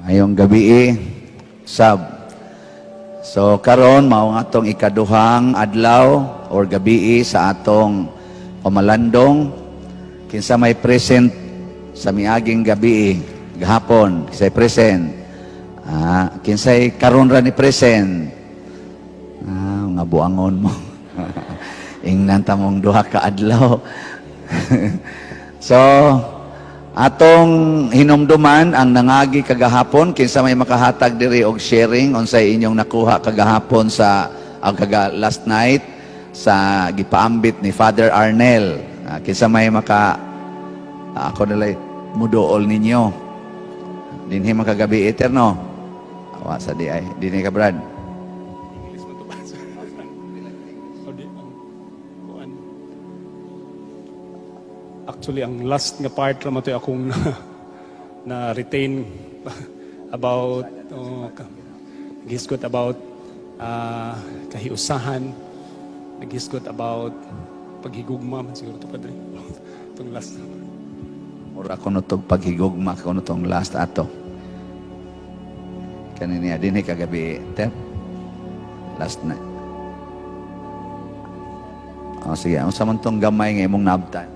Ngayong gabi sab. So karon mao nga atong ikaduhang adlaw or gabi sa atong pamalandong. Kinsa may present sa miaging gabi gahapon, kinsay present. Kinsay karon ra ni present. Nga buangon mo. Ingnan ta mong duha ka adlaw. So atong hinumduman ang nangagi kagahapon, kinsa may makahatag diri og sharing unsay inyong nakuha kagahapon sa last night sa gipaambit ni Father Arnel. Kinsa may ako nalay muduol ninyo dinhi makagabi eterno. Awa sa di ay dinhi ka Brad. Actually, ang last nga part naman ito akong na-retain about, naghisgot about kahiusahan, naghisgot about paghigugma, siguro ito pa rin. Itong last. Mura ko nutog paghigugma ko nutong last ato. Kanina din kagabi, ter? Last night. Sige, ang samantong gamay nga imong nabtan.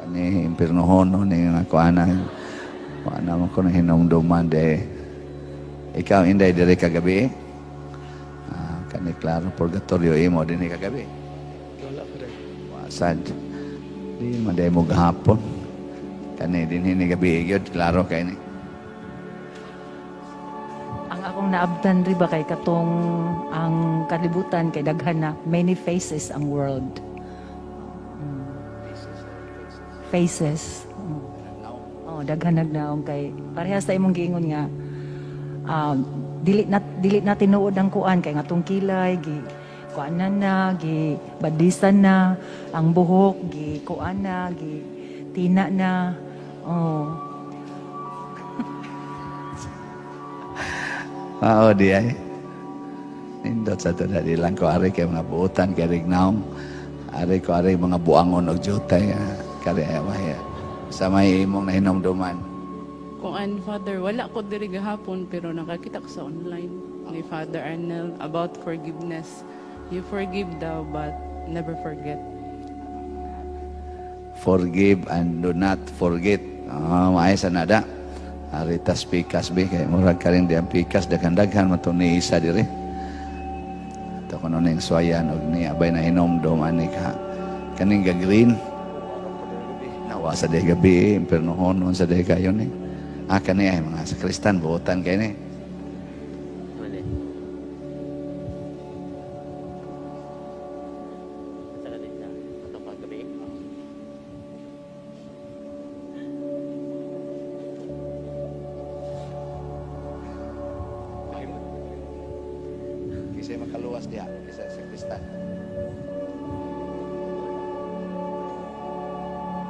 Ni impirnohon no ni nga kuana mo ko na hinumduman de ikaw inday dire kagabi kani klaro purgatorio imo din kagabi Wala pa rin. wasad di man day mo gahapon kani din hini gabi gyud klaro kay ni ang akong naabtan ri ba kay katong ang kalibutan kay daghan na many faces ang world. Faces. Daghan nagnaong kay parehas sa imong giingon nga dili na tinuod ang kuan kay ngatong kilay gi kuanan na gi badisan na ang buhok gi kuan na gi tina na. di ay nindot sa to na di lang ko ari kay mga buutan kay rignaong ari ko ari mga buangon og jutay kari ay sa may imong nahinumduman. Kuan Father, wala ko diri gahapon pero nakakita ko sa online ni Father Arnel about forgiveness. You forgive daw but never forget. Forgive and do not forget. Maayos na nada. Aritas pikas be kay murag ka rin di ang pikas daghan-daghan mato ni isa diri. Ito kuno ning suwayan og ni abay na hinumdum ani ka kaning green. Nawa sa day gabi, impernohon sa day kayo ni. Kani ay mga sakristan buotan kay ni. Kisay makaluwas diha, kisay sakristan.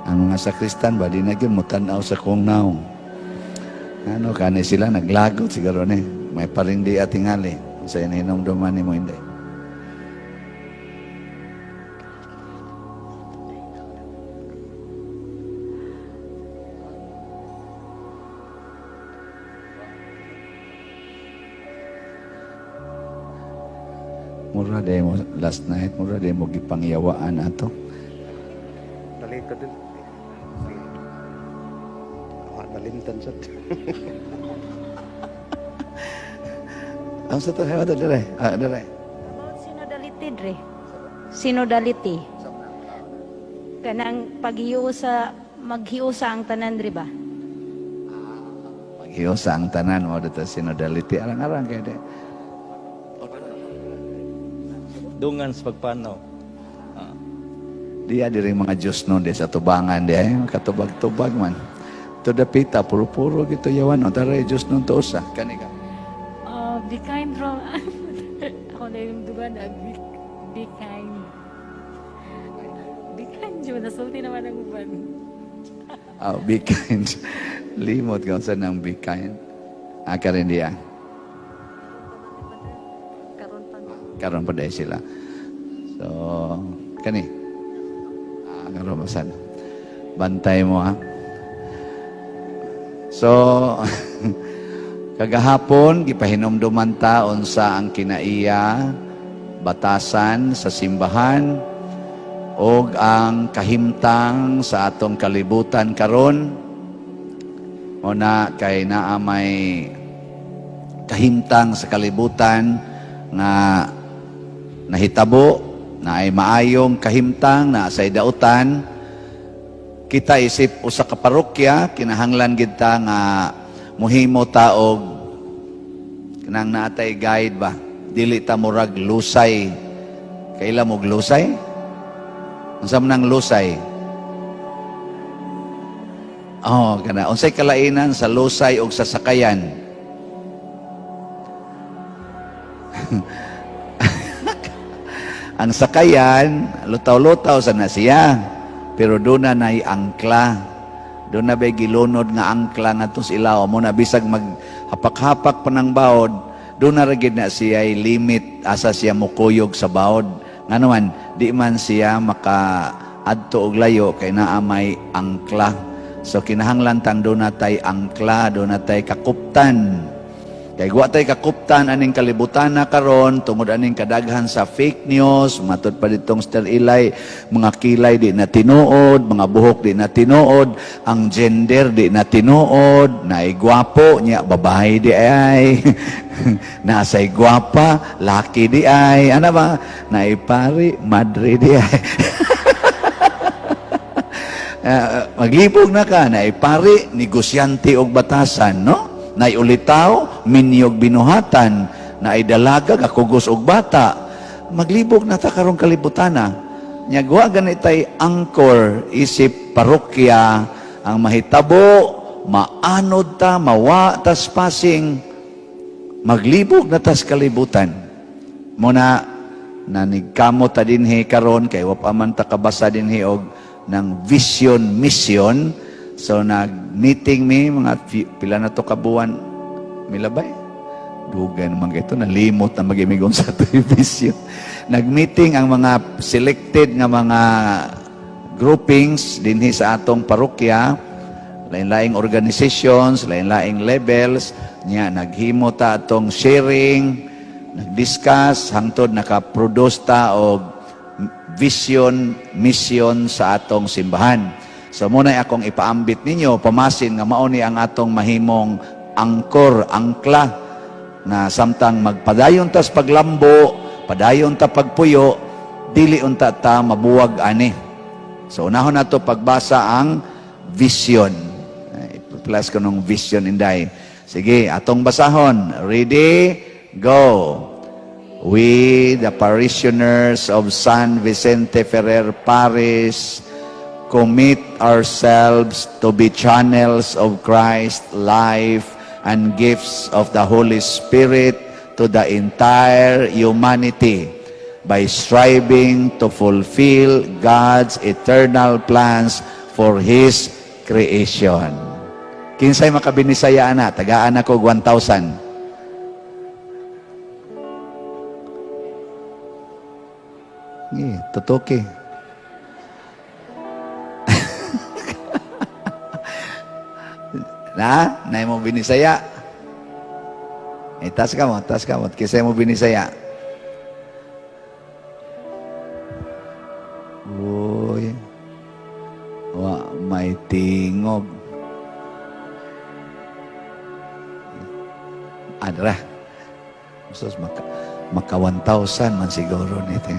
Ang mga sakristan ba di na gyud mutanaw sa kong naong. Ano kani sila naglagot siguro ni. May parindi at tingali. Sa hinumduman nimo hindi. Mura day mo last night, mura day mo gipangyawaan ato. Nalito din. Nalintan siya. Ang sa to hayo dire. Dire. About synodality dre. Synodality. Kanang paghiusa maghiusa ang tanan dre ba? Maghiusa ang tanan mo dito synodality arang-arang kay de. Dungan sa pagpanaw. Diya diri mga Diyos no de sa tubangan di ay katubag-tubag man. To the pita puro-puro gito yawan o taray Diyos nun to usa kani ka. Be kind from ako na yung dugan na be kind. Be kind jud nasulti naman ang uban. Be kind. Limot ka sa nang be kind. Karin diya. Karon pa dahil sila. So, kani. Karon masan. Bantay mo ha. So, kagahapon, gipahinomduman ta unsa ang kinaiya, batasan sa simbahan, o ang kahimtang sa atong kalibutan karon. Una, kay naa may kahimtang sa kalibutan nga nahitabo, na ay maayong kahimtang na sa idautan. Kita isip usa ka parokya, kinahanglan gid ta nga muhimo ta og kanang natay guide ba, dili ta murag lusay. Kaila mo lusay? Unsa man ang lusay? Oh, kana unsay kalainan sa lusay ug sa sakayan? Ang sakayan, lutaw-lutaw sa siya, pero doon na na'y angkla. Doon na ba'y gilunod nga angkla nga tos ilaw mo na bisag maghapak-hapak pa ng baod, doon na ragid na siya ay limit asa siya mukuyog sa baod. Nga naman, di man siya maka-adto og layo kay naamay angkla. So kinahanglan tang doon na tay angkla, doon na tay kakuptan. Kay wa tay kakuptan aning kalibutan na karon tungod aning kadaghan sa fake news, matud pa ditong Sir Ilay, mga kilay di na tinuod, mga buhok di na tinuod, ang gender di na tinuod, naay gwapo nya babae di ay, nasay gwapa, laki di ay, ano ba? Naay pari, madre di ay. Maglibog na ka, naay pari, negosyante og batasan, no? Naay ulitaw, minyog binuhatan, naay dalaga, kakugos og bata. Maglibog na ta karong kalibutana. Nyagwa ganitay angkor, isip parokya, ang mahitabo, maanod ta, mawa tas passing, maglibog na tas kalibutan. Muna, nanigkamot ta dinhi karon kay wapaman ta kabasa dinhi og ng vision, mission. So, nag-meeting mi, mga pila na to kabuan, milabay? Dugay naman ito, nalimot na mag-imigon sa television. Nag-meeting ang mga selected nga mga groupings dinhi sa atong parokya, lain-laing organizations, lain-laing levels, niya, naghimo ta atong sharing, nag-discuss, hangtod nakaproduce ta og vision, mission sa atong simbahan. So muna akong ipaambit ninyo, pamasin nga mauni ang atong mahimong angkor, angkla, na samtang magpadayon tas paglambo, padayon ta pagpuyo, dili unta ta mabuwag ani. So unahon nato pagbasa ang vision. I-plus ko nung vision inday. Sige, atong basahon. Ready? Go! We, the parishioners of San Vicente Ferrer Parish, commit ourselves to be channels of Christ's life and gifts of the Holy Spirit to the entire humanity by striving to fulfill God's eternal plans for His creation. Kinsay makabinisaya na, tagaan ako 1,000. Tutuki. Na mo binisaya. Tas ka mo. Kisay mo binisaya. Uy. Wa may tingog. Adra. Sus maka 1,000 man siguro nito.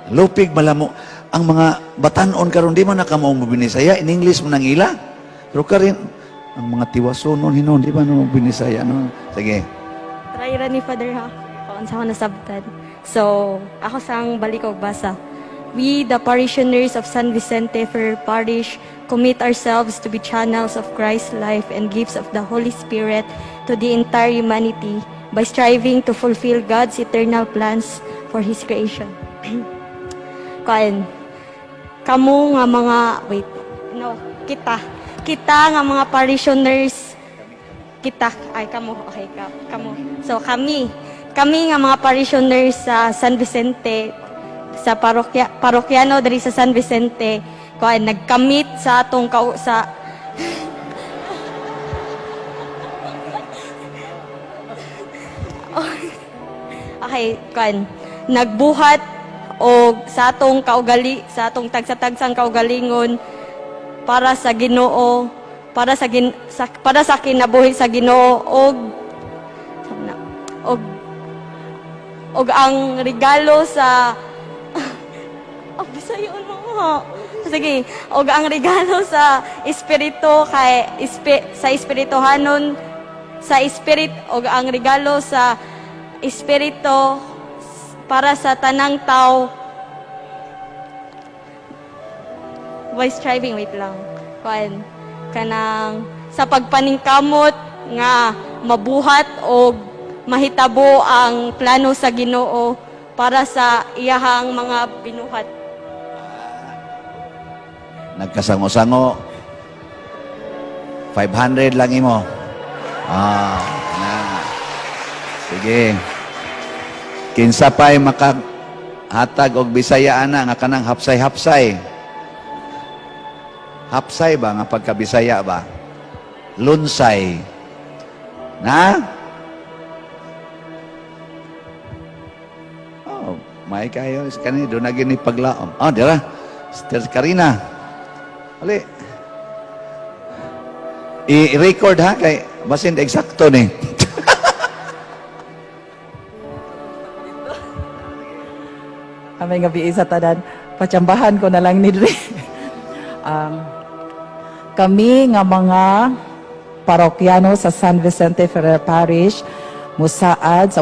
Lupig malamo ang mga batanon karon di man naka mo binisaya in English mo nang ila. Pero karin ang mga tiwasonon hinon di ba no binisaya no. Sige. Try ra ni Father ha. Kaon sa ako nasabtan. So, ako sang balik og basa. We, the parishioners of San Vicente Ferrer Parish, commit ourselves to be channels of Christ's life and gifts of the Holy Spirit to the entire humanity by striving to fulfill God's eternal plans for His creation. Kain. Kamu nga mga, wait, no, kita nga mga parishioners, kamo. So kami nga mga parishioners sa San Vicente, sa parokyano diri sa San Vicente, nagkamit sa atong kay kan nagbuhat o sa atong sa atong tagsa-tagsang kaugalingon para sa Ginoo, para sa kinabuhi sa Ginoo og ang regalo sa Bisayon mo. Sige, og ang regalo sa espiritu sa espirituhanon sa spirit og ang regalo sa espiritu para sa tanang tao. Voice striving, wait lang. Kanang sa pagpaningkamot nga mabuhat o mahitabo ang plano sa Ginoo para sa iyahang mga binuhat. Nagkasango-sango. 500 lang imo. Na. Sige. Kinsa pa'y makahatag og Bisaya ana nga kanang hapsay-hapsay. Hapsay ba nga pagka-Bisaya ba? Lunsay. Na? Oh, may kayo. Kanina, doon na gini paglaom. Oh, dira. Sister Karina. Ali. I-record ha, kay basin eksakto ni. Amay nga biisa tanan, patsambahan ko na lang nidri. Kami nga mga parokyano sa San Vicente Ferrer Parish, musaad sa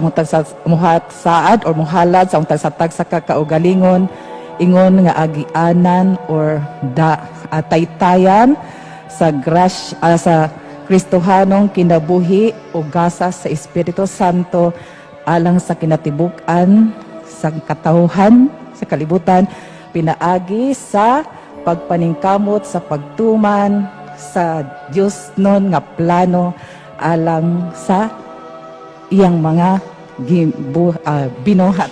muhalad sa tagsa sa kakaugalingon, ingon nga agianan or taytayan sa sa Kristohanong kinabuhi o gasa sa Espiritu Santo alang sa kinatibuk-an sa katauhan sa kalibutan, pinaagi sa pagpaningkamot sa pagtuman sa Diyos nun nga plano alang sa iyang mga binuhat.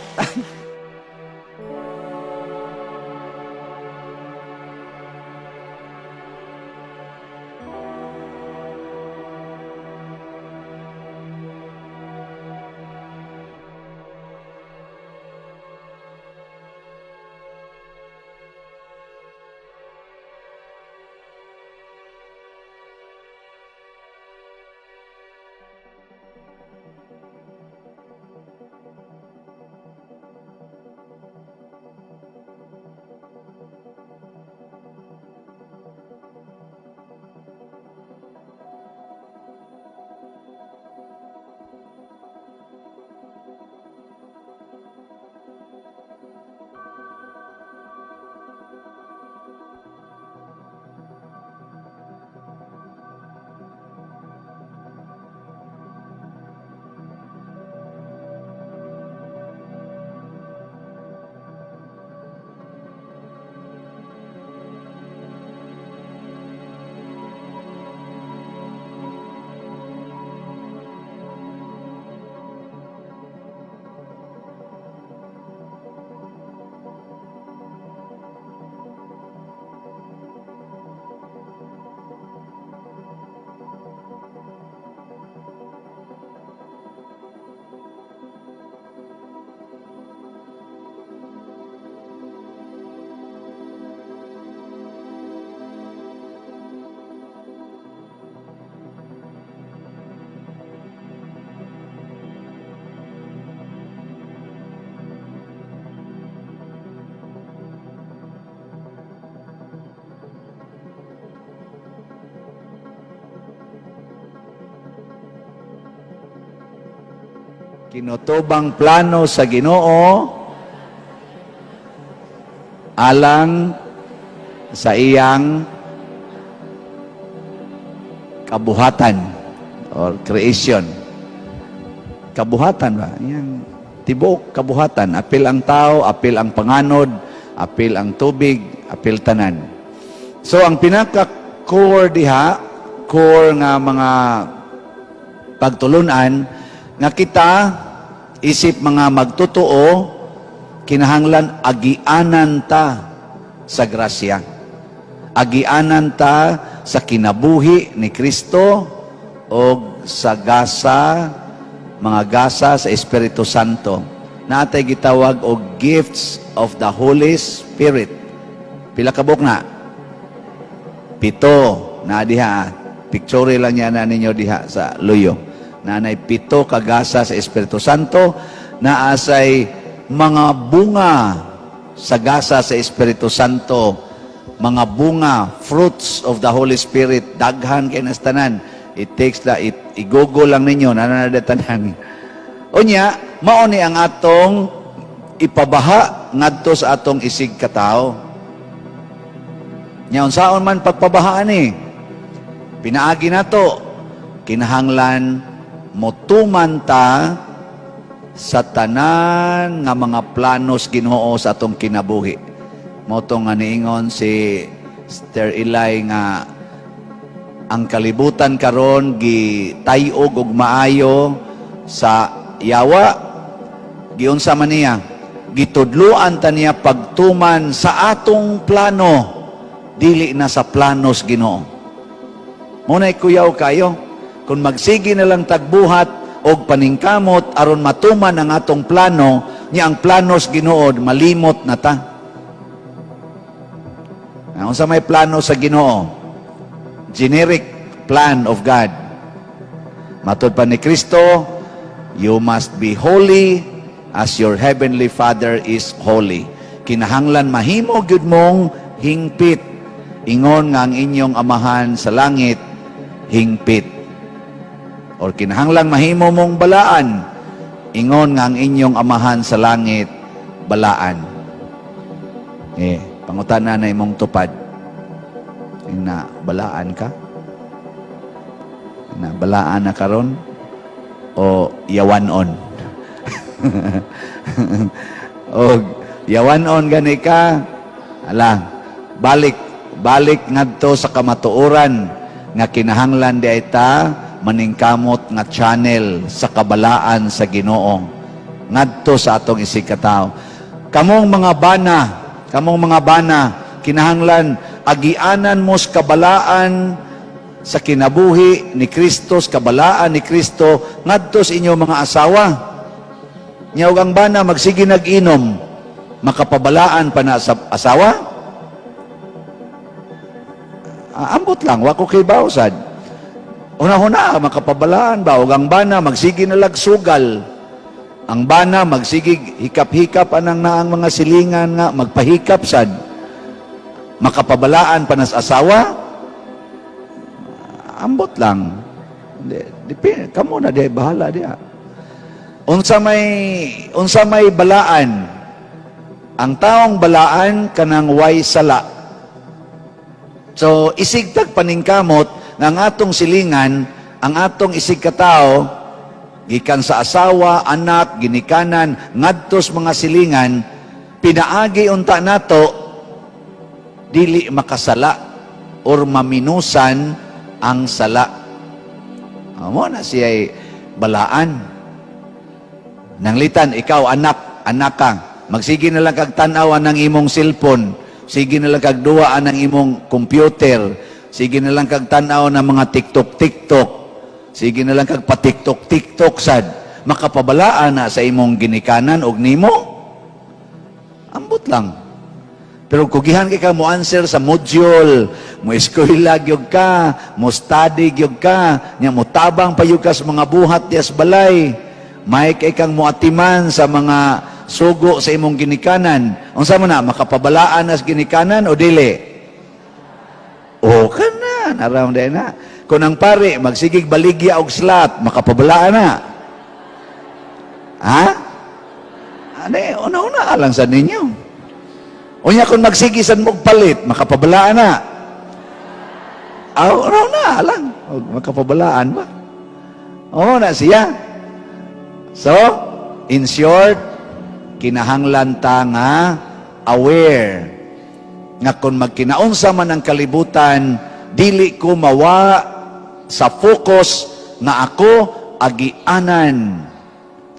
Kinutubang plano sa Ginoo alang sa iyang kabuhatan or creation. Kabuhatan ba? Yang tibok kabuhatan. Apil ang tao, apil ang panganod, apil ang tubig, apil tanan. So ang pinaka-core diha, core nga mga pagtulunan, nga kita isip mga magtotoo, kinahanglan agianan ta sa grasya. Agianan ta sa kinabuhi ni Kristo o sa gasa, mga gasa sa Espiritu Santo. natay gitawag og gifts of the Holy Spirit. Pila ka book na? 7 na diha. Picture lang niya na ninyo diha sa luyo. Nanay 7 kagasa sa Espiritu Santo na asay mga bunga sa gasa sa Espiritu Santo, mga bunga, fruits of the Holy Spirit, daghan kay nastanan. It takes i-google lang ninyo, nananadatanan. Unya, mao ni ang atong ipabaha ngadto sa atong isig katao. Nya unsaon man pagpabahaan ni? Pinaagi nato, kinahanglan motuman ta sa tanan nga mga planos Ginoo sa atong kinabuhi. Moto nga niingon si Sister Eli nga ang kalibutan karon gitayog og maayo sa yawa, giunsa man niya, gitudluan ta niya pagtuman sa atong plano, dili na sa planos Ginoo. Muna'y kuyaw kayo, kung magsigi na lang tagbuhat o paningkamot aron matuman ang atong plano, niya ang planos Ginoo malimot na ta. Ang sa may plano sa Ginoo, generic plan of God. Matod pa ni Kristo, you must be holy as your heavenly Father is holy. Kinahanglan mahimo gyud mong hingpit, ingon nga ang inyong amahan sa langit hingpit. Or kinahanglan mahimo mong balaan, ingon nga ang inyong amahan sa langit balaan. Pangutana na imong tupad. Na balaan ka? Na balaan na karon o yawanon? O yawanon gani ka? Ala, balik ngadto sa kamatuoran nga kinahanglan di ta maningkamot nga channel sa kabalaan sa Ginoo ngadto sa atong isig katao. Kamong mga bana, kinahanglan agianan mo sa kabalaan sa kinabuhi ni Kristo, sa kabalaan ni Kristo ngadto sa inyong mga asawa. Nyaw ang bana magsige nag-inom, makapabalaan pa na sa asawa? Ambot lang, wako kay bawsad. Una-una, makapabalaan ba? Huwag ang bana, magsige na lagsugal. Ang bana, magsige hikap-hikap anang naang mga silingan nga, magpahikap sad. Makapabalaan pa na sa asawa? Ambot lang. Kamu na di, bahala diya. Unsa may balaan. Ang taong balaan kanang way sala. So, isigtag paningkamot nga ang atong silingan, ang atong isig katao, gikan sa asawa, anak, ginikanan, ngadtos mga silingan, pinaagi unta nato, dili makasala or maminusan ang sala. Amo na siya'y balaan. Nanglitan, ikaw anak ka, magsige na lang kag tan-awan ng imong cellphone, sige na lang kag duwaan ng imong computer, sige na lang kag tan-aw ng mga TikTok, sige na lang kag pa-TikTok sad, makapabalaan na sa imong ginikanan og nimo. Ambot lang. Pero kugihan ka mo answer sa module, mo eskwela gyud ka, mo study gyud ka, nya mo tabang pa ka sa mga buhat dias balay. May kay kang muatiman sa mga sugo sa imong ginikanan. Unsa man na makapabalaan as ginikanan o dili? O kana, naram day na. Kung ang pare magsigig baligya og slat, makapabalaan na. Ha? Ane, una-una lang sa ninyo. Unya kung magsigisan mo palit, makapabalaan na. Una lang. Makapabalaan ba? Oo na siya. So, in short, kinahanglan ta nga aware nga kung magkinaunsa man ang kalibutan, dili ko mawa sa focus na ako agianan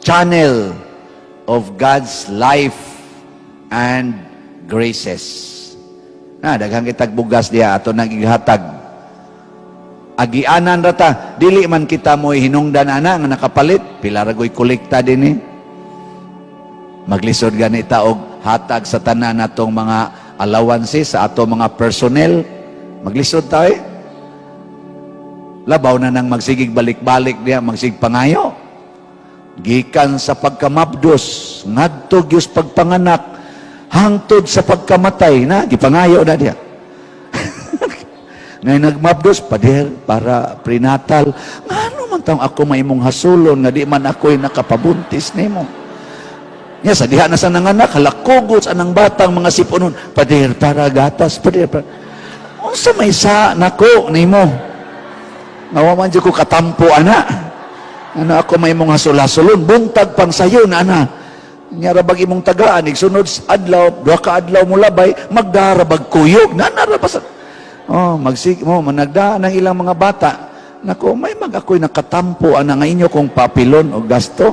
channel of God's life and graces. Daghang kitag bugas diha ato nang ihatag. Agianan rata, dili man kita mo hinungdan ana nga nakapalit, pila ra goy kolekta dinhi. Maglisod ganita og hatag sa tanan natong mga allowances sa ato mga personnel. Maglisod tayo. Labaw na nang magsigig balik-balik niya, magsig pangayo. Gikan sa pagkamabdos, ngadto gyud pagpanganak, hangtod sa pagkamatay na gipangayo na diya. Ngay nagmabdos pader para prenatal. Ngano man taong ako maimong hasulon nga di man ako'y nakapabuntis nimo. Nya sa diha na sa nanganak halakugot sa nang batang mga sipunon. Pader para gatas, pader para. Unsa may sa nako nimo? Ngawa man jud ko katampo ana. Ano ako maimong hasul-hasulon buntag pang sayo na ana. Nya rabag imong tagaan igsunod adlaw, duha ka adlaw mo labay, magdarabag kuyog. Nanarabas. Oh, magsig mo managdaan ng ilang mga bata. Nako, may ako'y nakatampo ana nga inyo kong papilon o gasto.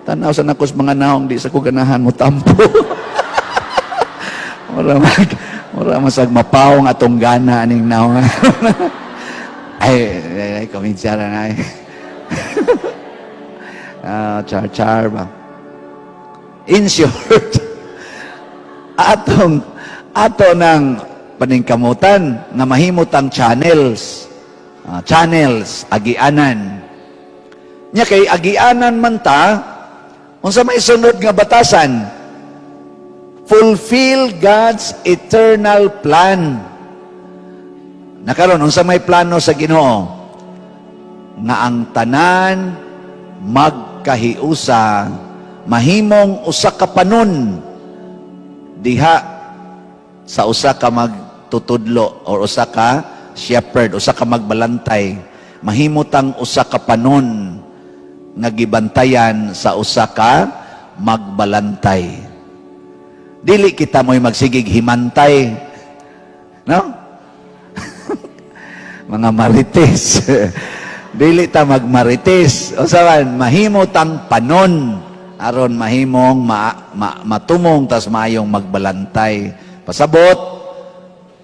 Tanaw sa nakos mga naong di sa ko ganahan mo tampo. Mura masag mapawong atong gana aning naong. ay komensyara na ay. Char ba? In short, ato ng paningkamutan nga mahimot ang channels agianan nya kay agianan man ta unsa may sunod nga batasan, fulfill God's eternal plan. Nakaron unsa may plano sa Ginoo nga ang tanan magkahiusa, mahimong usa ka panon diha sa usa ka magtutudlo or usa ka shepherd, usa ka magbalantay, mahimutang usa ka panon nga gibantayan sa usa ka magbalantay. Dili kita mo'y magsigig himantay, no? Mga marites. Dili ta magmarites. O saban, mahimutang panon aron mahimong matumong tas maayong magbalantay. Pasabot,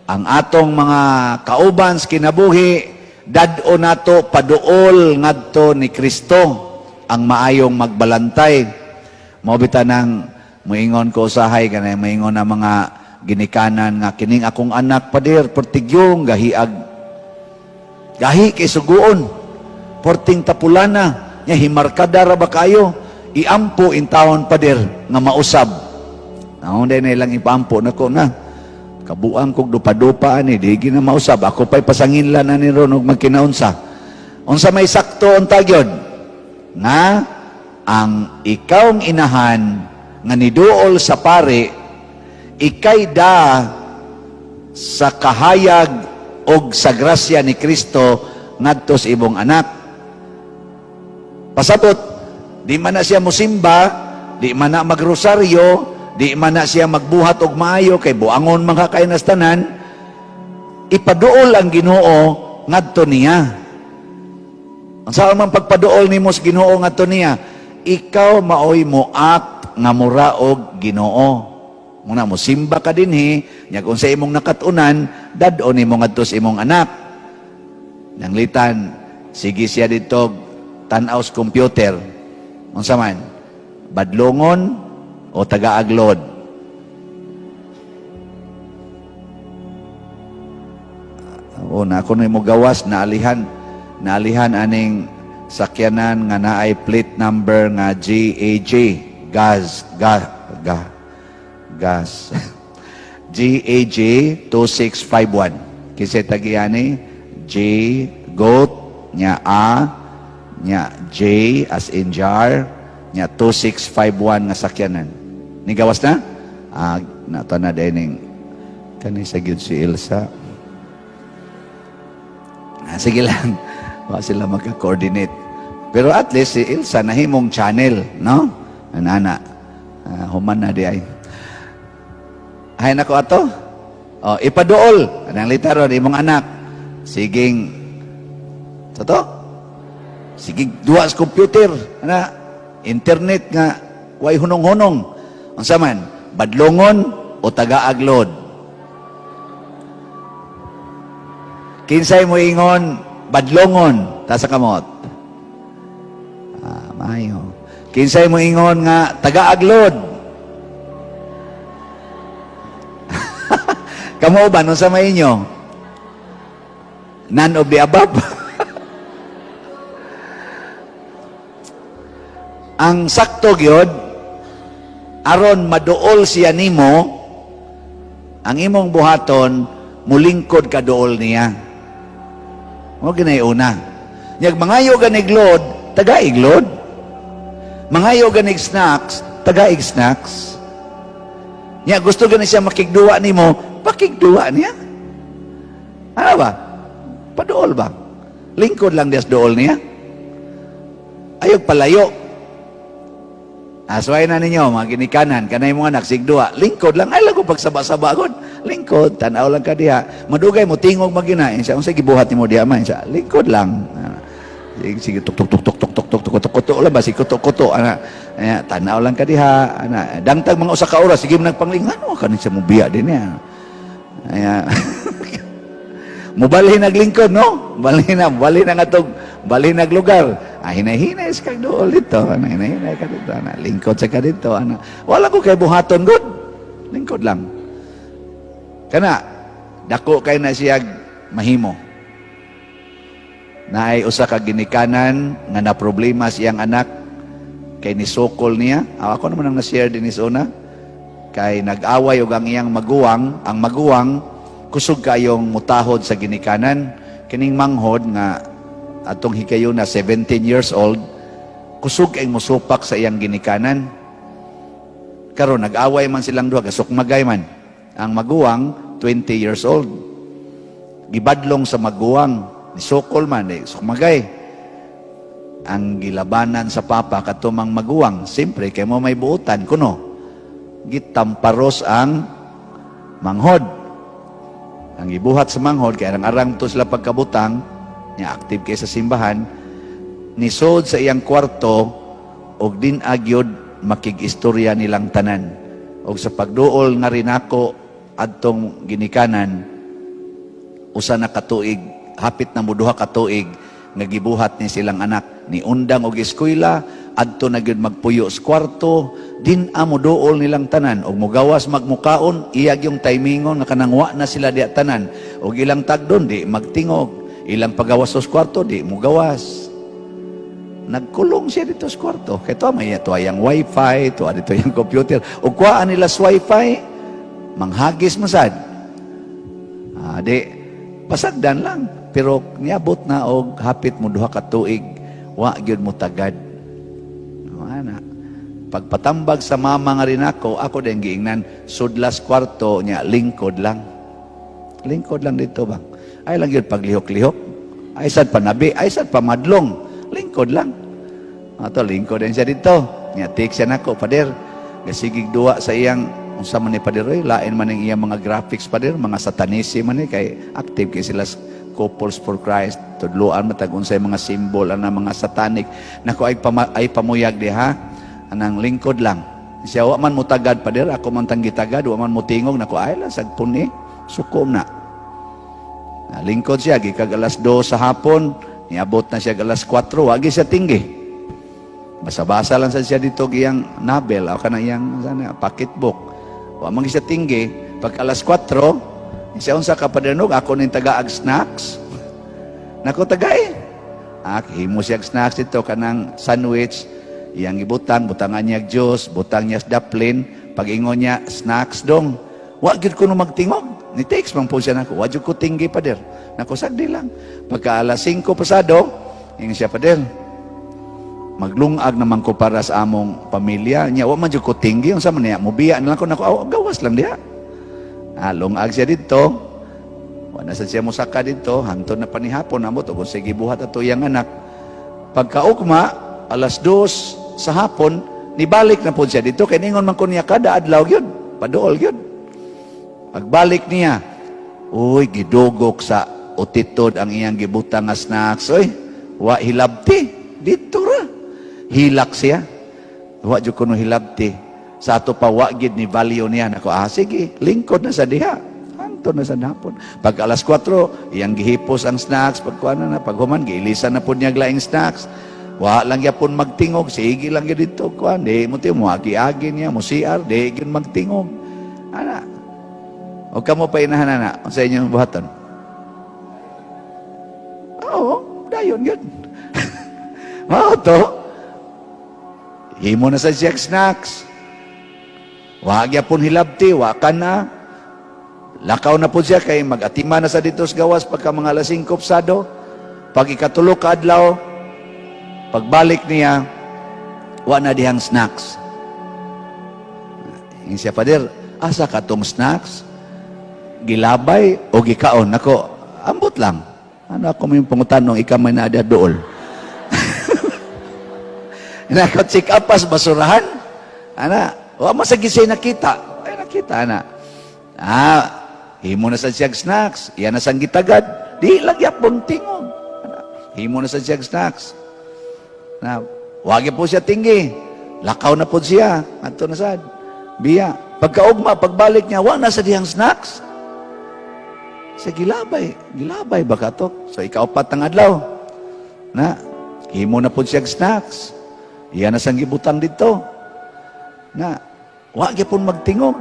ang atong mga kaubans kinabuhi, dad-o nato paduol ngadto ni Kristo ang maayong magbalantay. Mobita nang muingon ko usahay kanay muingon na mga ginikanan nga kining akong anak pader pertigyong gahiag. Gahi kay suguon. Porting tapulana nya himarkada ra ba kayo? Iampo in taon pader nga mausab. Naon day nilang ipampo nako na. Kabuang kog dupa-dupa ani di gina mausab. Ako pa'y pasanginlan ani ron og magkinaunsa. Unsa may sakto unta gyud nga ang ikawng inahan nga niduol sa pare ikay da sa kahayag og sa grasya ni Kristo ngadto sa imong anak. Pasabot, di man na siya musimba, di man na magrosaryo, di man na siya magbuhat og maayo kay buangon mga kainastanan, ipaduol ang Ginoo ngadto niya. Ang saan man pagpaduol nimo sa Ginoo ngadto niya, ikaw maoy moak nga mura og Ginoo. Muna mo simba ka dinhi, nya kung sa imong nakatunan, dad-on nimo ngadto sa imong anak. Nanglitan, sige siya dito tan-aw sa computer. Unsa man? Badlongon o taga-aglod? O na ako na mo gawas naalihan aning sakyanan nga naay plate number nga GAG gas GAG 2651 kisay tagiyani J goat nya A nya J as in jar nya 2651 nga sakyanan ni gawas na nato na dining kani sa gyud si Elsa. Sige lang wa sila magka-coordinate pero at least si Elsa nahimong channel no anana human na di ay nako ato ipaduol anang litaron imong anak siging toto sigig duwa sa computer ana internet nga way hunong-hunong unsa man badlongon o taga-aglod kinsay mo ingon badlongon ta sa kamot maayo kinsay mo ingon nga taga-aglod Kamo ba, nung sa may inyo? None of the above. Ang sakto gyud aron maduol siya nimo, ang imong buhaton mulingkod ka duol niya. Mo ginay una. Nyag mangayo ganig load, tagaig load. Mangayo ganig snacks, tagaig snacks. Nya gusto gani siya makigduwa nimo, pakigduwa niya. Ano ba? Paduol ba? Lingkod lang dias duol niya. Ayog palayo. Asway na ninyo, mga ginikanan, kanay mga anak, sigdua, lingkod lang, ay lang ko pagsaba-saba ko, lingkod, tanaw lang ka diha, madugay mo, tingog maginain siya, kung sa gibuhat mo diha man siya, lingkod lang, sige, tuk-tuk-tuk-tuk-tuk-tuk-tuk-tuk-tuk, lang ba, sige, kuto-kuto, tanaw lang ka diha, dangtag mga usa ka oras, sige mo nagpanglingan, kanin siya mo biya din niya, mubalhin naglingkod, no? Balhin na nga itong, balhin naglugar. Hinay-hinay sa kag dool dito. Hinay-hinay ka dito. Lingkod sa ka dito. Wala ko kay buhaton, good. Lingkod lang. Kana, dako kay na siya mahimo. Na ay usa ka ginikanan nga na problema siyang anak kay nisukol niya. Ako naman ang na-share din is una. Kay nag-away og ang iyang maguwang. Ang maguwang, kusog kayong mutahod sa ginikanan. Kining manghod nga atong hikayo na 17 years old, kusog ay musupak sa iyang ginikanan. Karon nag-away man silang duha, kasukmagay man. Ang maguwang, 20 years old. Gibadlong sa maguwang, nisukol man, sukmagay. Ang gilabanan sa papa katumang maguwang, siyempre, kay mo may buutan, kuno. Gitamparos ang manghod. Ang ibuhat sa manghod, kaya arang to sila pagkabutang, niya active kay sa simbahan, nisod sa iyang kwarto, og din agyod makig-istorya nilang tanan. Og sa pagduol nga rin ako, adtong ginikanan, usa na katuig, hapit na muduha katuig, nga gibuhat ni silang anak, ni undang og eskwela, adto na gyud magpuyo sa kwarto, din amo duol nilang tanan, og mugawas magmukaon, iyag yung timingon, nga kanangwa na sila di tanan, og ilang tagdon, di magtingog, ilang pagawas sa kwarto, di mo gawas. Nagkulong siya dito sa kwarto. Kaya ito, may ito ayang wifi, ito dito yung computer. O kuhaan nila sa wifi, manghagis masad. Di, pasagdan lang. Pero niabot na og hapit mo duha ka tuig, wa gyud mo tagad. Ana. Pagpatambag sa mama nga rin ako din giingnan, sudlas kwarto niya, lingkod lang. Lingkod lang dito ba? Ay lang yun paglihok-lihok. Ay sad panabi, ay sad pamadlong. Lingkod lang. Ato, lingkod din siya dito. Niyatik siya nako, pader. Gasigig duwa sa iyang, unsa man ni pader, lain man ang iyang mga graphics pader, mga satanisi man kay active kay sila Couples for Christ. Tudluan matag unsay mga symbol, ana mga satanic. Nako ay pamuyag di ha. Anang lingkod lang. Siya wa man mo tagad pader, ako man tanggi tagad, wa man mo tingog, nako ay lang sagpon ni, sukom na. Lingkod siya, gikag alas 2 sa hapon, niabot na siya alas 4, wagi siya tinggi. Basa-basa lang sa siya dito giyang nabel, o kanang iyang pocketbook. Wamang siya tinggi, pag alas 4, siya unsa ka padanog, ako ning taga-ag snacks. Nako tagay. Himo siya snacks dito, kanang sandwich, iyang ibutang, butangan niya juice, butang niya daplin, pag-ingon niya, snacks dong. Wag ko no magtingog. Ni text man po siya nako. Wadyo ko tinggi pader. Nako sagdi lang. Pagka alas 5 pasado, ing siya pader. Maglungag naman ko para sa among pamilya. Nya wa man jud ko tinggi unsa man niya mobiya na lang ko nako gawas lang diha. Lungag siya dito. Wa na sad siya mosaka dito hangtod na panihapon amot ug sige buhat ato yang anak. Pagkaugma alas 2 sa hapon nibalik na po siya dito kay ningon man ko niya kada adlaw gyud. Paduol gyud. Pagbalik niya, uy, gidugok sa utitod ang iyang gibutang nga snacks. Uy, wa hilabti. Dito ra. Hilak siya. Wa dyo kuno hilabti. Sa ato pa, wa gid ni value niya. Ako, sige, lingkod na sa diha. Hangtod na sa hapon. Pag alas 4, iyang gihipos ang snacks. Pagkuhan na, paghuman, giilisan na po niya glaing snacks. Wa lang yapon magtingog. Sige lang yun dito. Kuhan, di mo tiyo, mo agi-agi niya, mo siar, di yun magtingog. Ana, O kamo pa inahan na sa inyong buhaton. Oo, dayon yun. Mao to. Himo na sa siya snacks. Wag yapon hilabti, wakan na. Lakaw na po siya kay mag-atima na sa dito sa gawas pagka mga alas 5 sado. Pag ikatulo ka adlaw, pagbalik niya, wa na dihang snacks. Yung siya, Pader, asa ka tong snacks? Gilabay o gikaon? Ako, ambot lang. Ano ako may pangutanong, ikaw may naada dool. Nako, check up pas basurahan. Ana, wa masagisay nakita. Ay, nakita, ana. Himo na sa siyag snacks. Iyan na sang gitagad. Di lagi apong tingog. Himo na sa siyag snacks. Na, wagi po siya tinggi. Lakaw na po siya. Ato na sad. Biya. Pagkaugma, pagbalik niya, wa na sa diyang snacks. Sa gilabay. Gilabay ba ka to? So, ikaupat ng adlaw. Na, himo na po siyag snacks. Iyan na sang gibutang dito. Na, wagi po magtingog.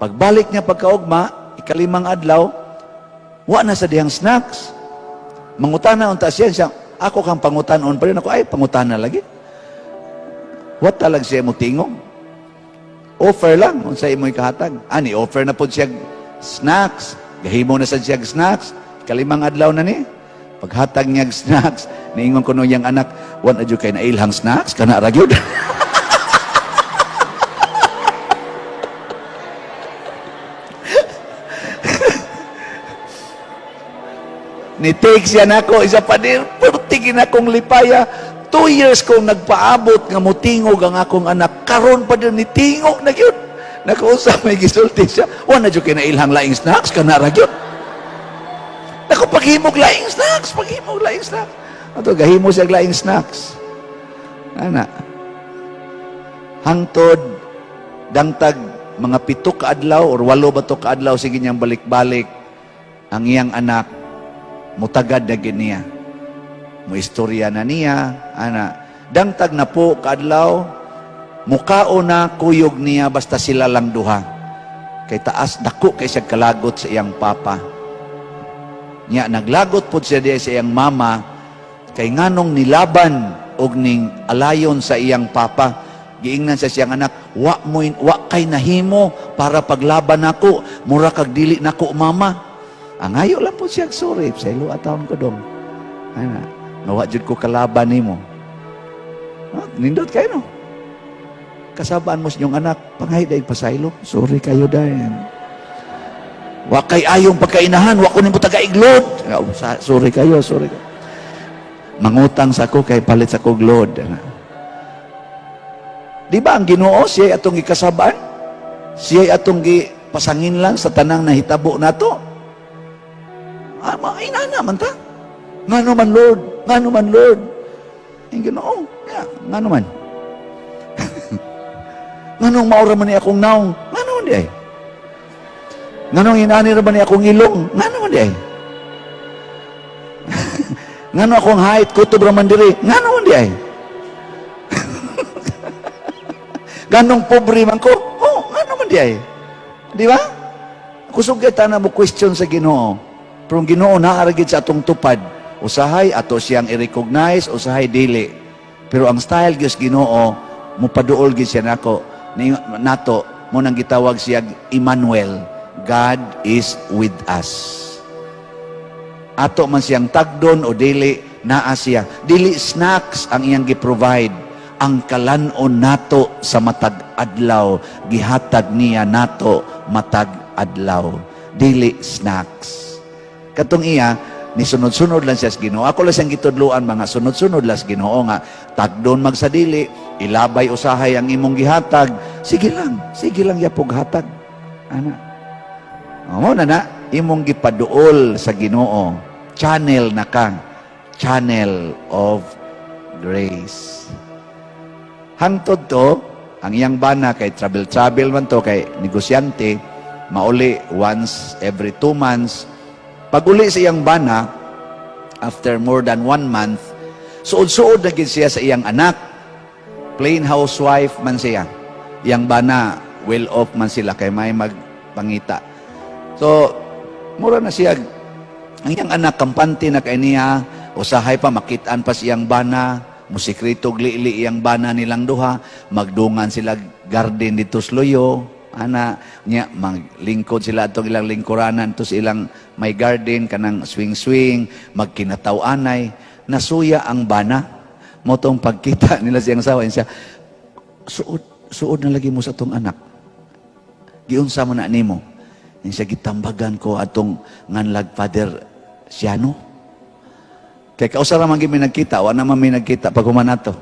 Pagbalik niya pagkaugma, ikalimang adlaw, wa na sa diyang snacks. Mangutana unta siya, ako kang pangutanon pa rin ako, ay pangutana lagi. What talag siya mo tingog? Offer lang, unsa imo'y kahatag. Ani, offer na po siya snacks. Gahimo na sa siya snacks. Kalimang adlaw na ni. Paghatag niya snacks, niingon ko nung yung anak, wan adyo kay na ilhang snacks, kana ragyod. Ni-take siya na ako, isa pa din, pertigin akong lipaya. 2 years kong nagpaabot nga mutingog ang akong anak. Karon pa din, nitingog na yun. Nakausap, may gisulti siya. Wala na dyan kinailhang laing snacks, kanara yun. Naku, paghimog laing snacks, paghimog laing snacks. Ato, gahimo siya laing snacks. Ana, hangtod, dangtag, mga 7 ka adlaw, or 8 ba to ka adlaw, sige niyang balik-balik, ang iyang anak, mutagad na giniya. Muistorya na niya, ana. Dangtag na po, kadlaw, mukao na kuyog niya, basta sila lang duha. Kay taas, dako kay siya kalagot sa iyang papa. Nya, naglagot po siya diya sa iyang mama, kay nganong nilaban, og ning alayon sa iyang papa. Giingnan sa siyang anak, wa kay nahimo, para paglaban ako, mura kag dili nako mama. Ang ayo lang po siya, sorry, sa ilo atawon ko dong. Ana, nawa jud ko kalaban nimo. Nindot kayo no. Kasabaan mo sa inyong anak, pangay dahil pasaylo, sorry kayo dahil. Wa kay ayong pagkainahan, wa ko nimo taga-iglod. Sorry kayo, sorry kayo. Mangutang sa ko, kay palit sa ko glod. Di ba ang Ginoo, siya atong ikasabaan? Siya atong pasangin lang sa tanang nahitabo nato. Ina naman ta. Ngano man Lord, ngano man Lord. Ang Ginoo, ngano man. Nganong maura man ni akong naong, ngano man di ay. Nganong inani ra man ni akong ilong, ngano man di ay. Ngano akong height, kutob ra man diri, ngano man di ay. Ganong pobre man ko, ngano man di ay. Di ba? Kusog kita na mo question sa Ginoo. Pero ang Ginoo naaragid sa atong tupad. Usahay ato siyang i-recognize, usahay dili. Pero ang style gyud Ginoo, mupaduol gyud siya nato mo nang gitawag siya Emmanuel. God is with us. Ato man siyang tagdon o dili, naa siya. Dili snacks ang iyang gi-provide. Ang kalanon nato sa matag adlaw, gihatag niya nato matag adlaw. Dili snacks. Katong iya, ni sunod-sunod lang siya sa Ginoo. Ako lang siyang gitudluan, mga sunod-sunod lang sa Ginoo nga, tagdon magsadili, ilabay usahay ang imong gihatag. Sige lang yapog hatag. Ana. Amo na, imong gipaduol sa Ginoo. Channel na ka. Channel of grace. Hangtod to, ang iyang bana kay travel man to, kay negosyante, mauli once every 2 months. Pag uli sa iyang bana, after more than 1 month, suod-suod na gid siya sa iyang anak. Plain housewife man siya. Iyang bana, well off man sila, kay may magpangita. So, mura na siya. Ang iyang anak, kampante na kay niya, usahay pa, makitaan pa siyang bana, musikritog liili iyang bana nilang duha, magdungan sila garden dito sa Loyo, niya, maglingkod sila atong ilang lingkuranan, to ilang may garden, kanang swing-swing, magkinataw-anay, nasuya ang bana. Motong pagkita nila siyang sawa, siya, suod na lagi mo sa atong anak. Giunsa mo na nimo. Yung siya gitambagan ko atong nganlag Father Siano. Kaya kausara man may nagkita, wala naman may nagkita pag humanato.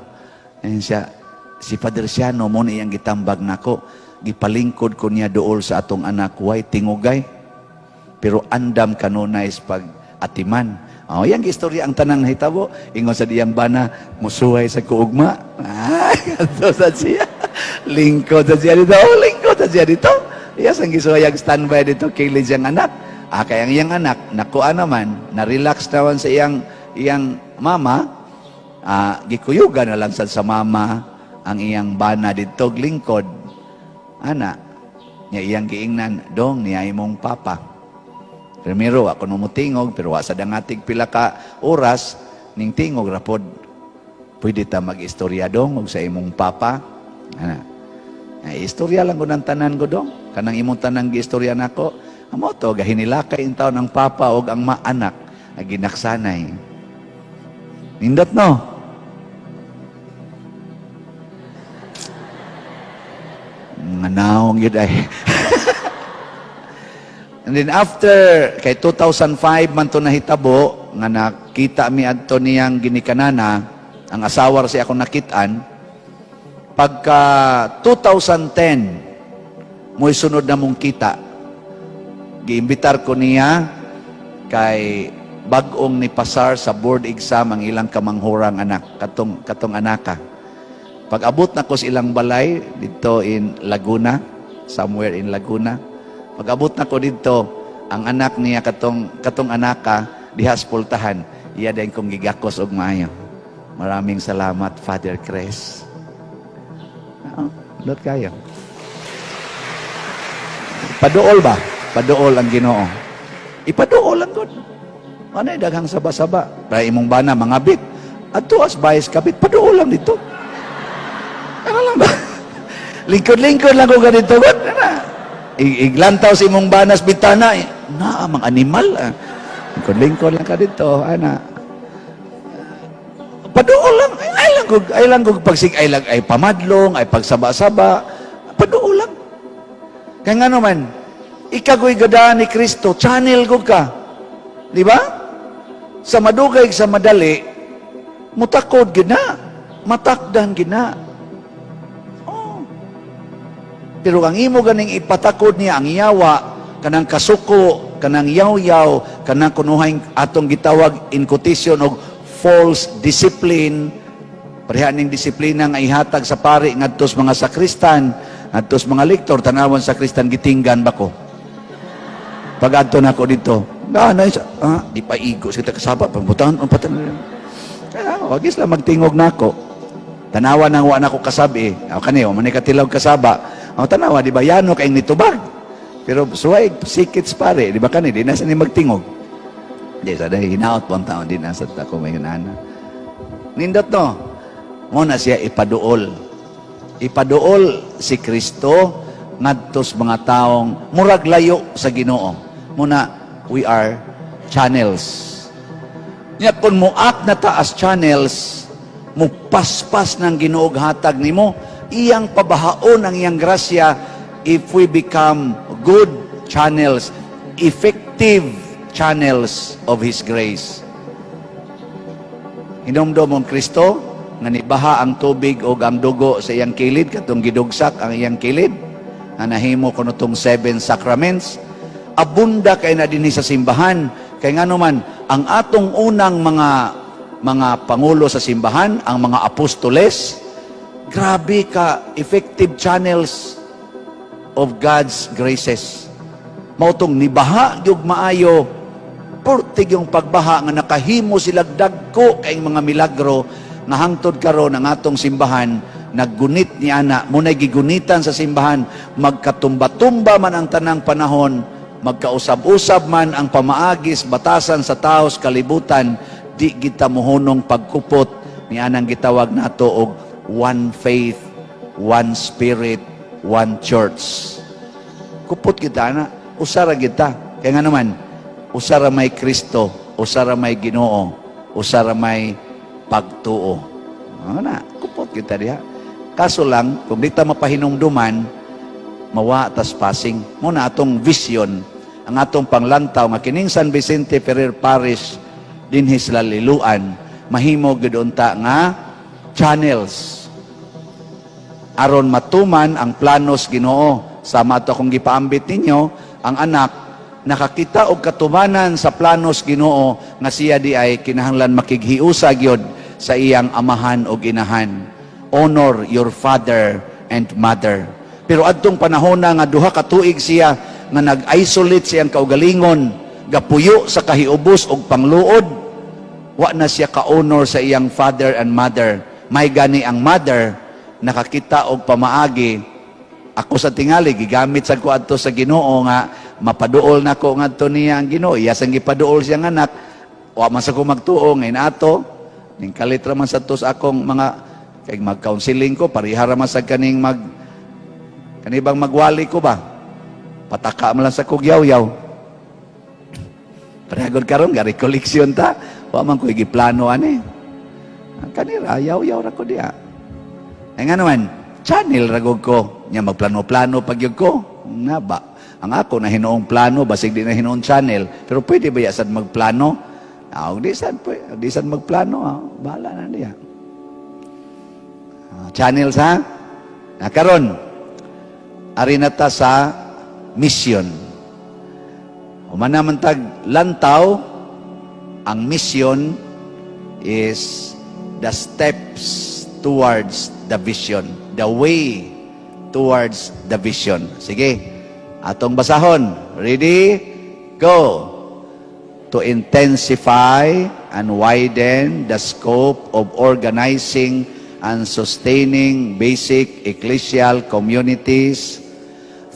Yung siya, si Father Siano mo na iyang gitambag nako. Gipalingkod ko niya dool sa atong anak, way tingugay. Pero andam kanunay pag atiman. Yang istorya ang tanang nahitabo, ingon sa diyang bana, musuhay sa kuugma. Kanto sa siya. Lingkod sa siya dito. Lingkod sa siya dito. Yes, ang gisuhayag standby dito, kilid siyang anak. Kaya ang iyang anak, nakuha naman, na-relax naman sa iyang mama, gikuyugan na lang sa mama, ang iyang bana dito, lingkod. Niya iyang giingnan, dong, niya imong papa. Primero, ako numutingog, pero sa dangatig pila ka oras, ning tingog rapod, pwede ta mag-istorya dong, og sa imong papa. Istorya lang ko ng tanan ko dong. Kanang imong tanang gi-istorya nako. Amo to gahinilakay in taon ang papa og ang maanak nga ginaksanay. Nindot no. Nganaong yun ay. And then after, kay 2005 man to nahitabo, nga nakita mi adto niyang ginikanana, ang asawar siya akong nakitaan, pagka 2010, mo'y sunod na mong kita, giimbitar ko niya kay bagong ni pasar sa board exam ang ilang kamanghurang anak, katong anaka. Pag abot na ko sa ilang balay, dito in Laguna, somewhere in Laguna, pag abot na ko dito, ang anak niya, katong anaka, dihas pultahan, iya din kong gigakos og maayo. Maraming salamat, Father Cres. Lot kayo. Paduol ba? Paduol ang Ginoo. Ipaduol lang gud. Ano daghang saba-saba? Para imong bana mangabit. Adto as bayis kabit, paduol lang dito. Ano lang ba? Lingkod-lingkod lang ko ganito. Iglantaw sa imong banas bitana. Mga animal. Lingkod-lingkod lang ka dito. Paduol lang. Ay lang kung ay pamadlong, ay pagsaba-saba. Paduol lang. Kaya nga naman, ikagoy gada ni Kristo, channel ko ka. Di ba? Sa madugay, sa madali, mutakod gina. Matakdan gina. Oh. Pero ang imo ganing ipatakod niya, ang yawa, kanang kasuko, kanang yaw-yaw, kanang kunuhay atong gitawag in quotation og false discipline, parehaning disiplina nga ihatag sa pari ngadtos mga sakristan, ngadtos mga lektor, tanawan sakristan gitinggan ba ko? Pag adto nako dito, di pa igo sa kasaba, pagbutan, wag isla magtingog nako. Tanawan nang wa nako kasabi, kaniyo man katilaw kasaba. Tanawa di ba yano kay nitubag. Pero suway sikits pare, di ba kani di na sa ni magtingog. Di sa dahil hinaot po ang taon din nasa tako may hunana. Nindot no, muna siya ipaduol. Ipaduol si Kristo ngadtos mga taong murag layo sa Ginoo. Muna, we are channels. Nya kung muak na taas channels, mupaspas ng Ginoo hatag nimo, iyang pabahaon ang iyang grasya if we become good channels, effective channels of His grace. Hinumdom ang Kristo, nga nibaha ang tubig o ang dugo sa iyang kilid, katong gidugsak ang iyang kilid, na nahimo ko itong 7 sacraments, abunda kay na dinhi sa simbahan, kay nga naman, ang atong unang mga pangulo sa simbahan, ang mga apostoles, grabe ka, effective channels of God's graces. Mautong nibaha, yung maayo, portig yung pagbaha nga nakahimo sila dagko kay mga milagro nga hangtod karon ang atong simbahan naggunit ni ana munay gigunitan sa simbahan magkatumba-tumba man ang tanang panahon magkausab-usab man ang pamaagis batasan sa taos kalibutan, di kita mohunong pagkupot ni anang gitawag nato og one faith, one spirit, one church. Kupot kita na, usara kita. Kaya nga naman, usara may Kristo, usara may Ginoo, usara may pagtuo. Ano na, kupot kita diha. Kaso lang, kung di ta mapahinumduman, mawa tas passing. Muna atong vision, ang atong panglantaw, nga kining San Vicente Ferrer Parish, dinhi sila liluan, mahimo gid unta nga channels. Aron matuman ang planos Ginoo. Sama ato kung gipaambit ninyo, ang anak, nakakita og katumanan sa planos Ginoo, nga siya di ay kinahanglan makighiusa gyud sa iyang amahan o inahan. Honor your father and mother. Pero adtong panahon na nga duha ka tuig siya nga nag-isolate siyang kaugalingon, gapuyo sa kahiubos og pangluod, wa na siya ka-honor sa iyang father and mother. May gani ang mother nakakita og pamaagi. Ako sa tingali gigamit sad ko adto sa Ginoo nga mapaduol nako ngadto niya ang Ginoo. Iya sang gipaduol siyang anak, wa man sa ko magtuo ngayon ato. Ning kalit ra man sa tos akong mga kay mag-counseling ko, parihara man sa kaning kanibang magwali ko ba? Pataka man lang sa kugyaw-yaw. Paragod karon gari koleksyon ta. Wa man ko giplano ani. Kanira yaw-yaw ra ko diha. Ay nga naman, channel ragog ko. Nya magplano-plano pagyud ko. Nga ba? Ang ako na hinuong plano, basig di na hinuong channel. Pero pwede ba yasad magplano? Di sad magplano. Bahala na diya. Channels ha? Karon, ari na ta sa mission. Umana man tag lantaw, ang mission is the steps towards the vision, the way towards the vision. Sige, atong basahon. Ready? Go! To intensify and widen the scope of organizing and sustaining basic ecclesial communities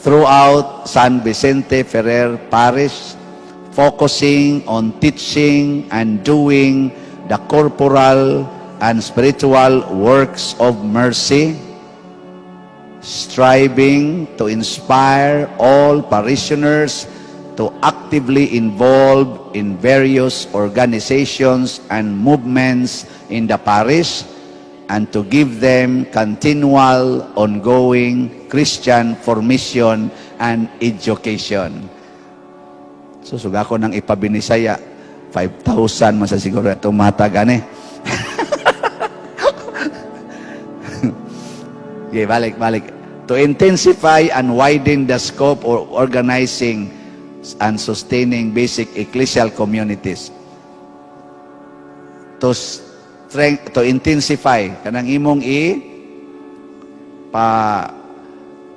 throughout San Vicente Ferrer Parish, focusing on teaching and doing the corporal and spiritual works of mercy, striving to inspire all parishioners to actively involve in various organizations and movements in the parish, and to give them continual, ongoing Christian formation and education. So, suga ko ng ipabinisaya, 5,000 man sa siguro itong matag, ani. Okay, balik. To intensify and widen the scope of organizing and sustaining basic ecclesial communities. To intensify kanang imong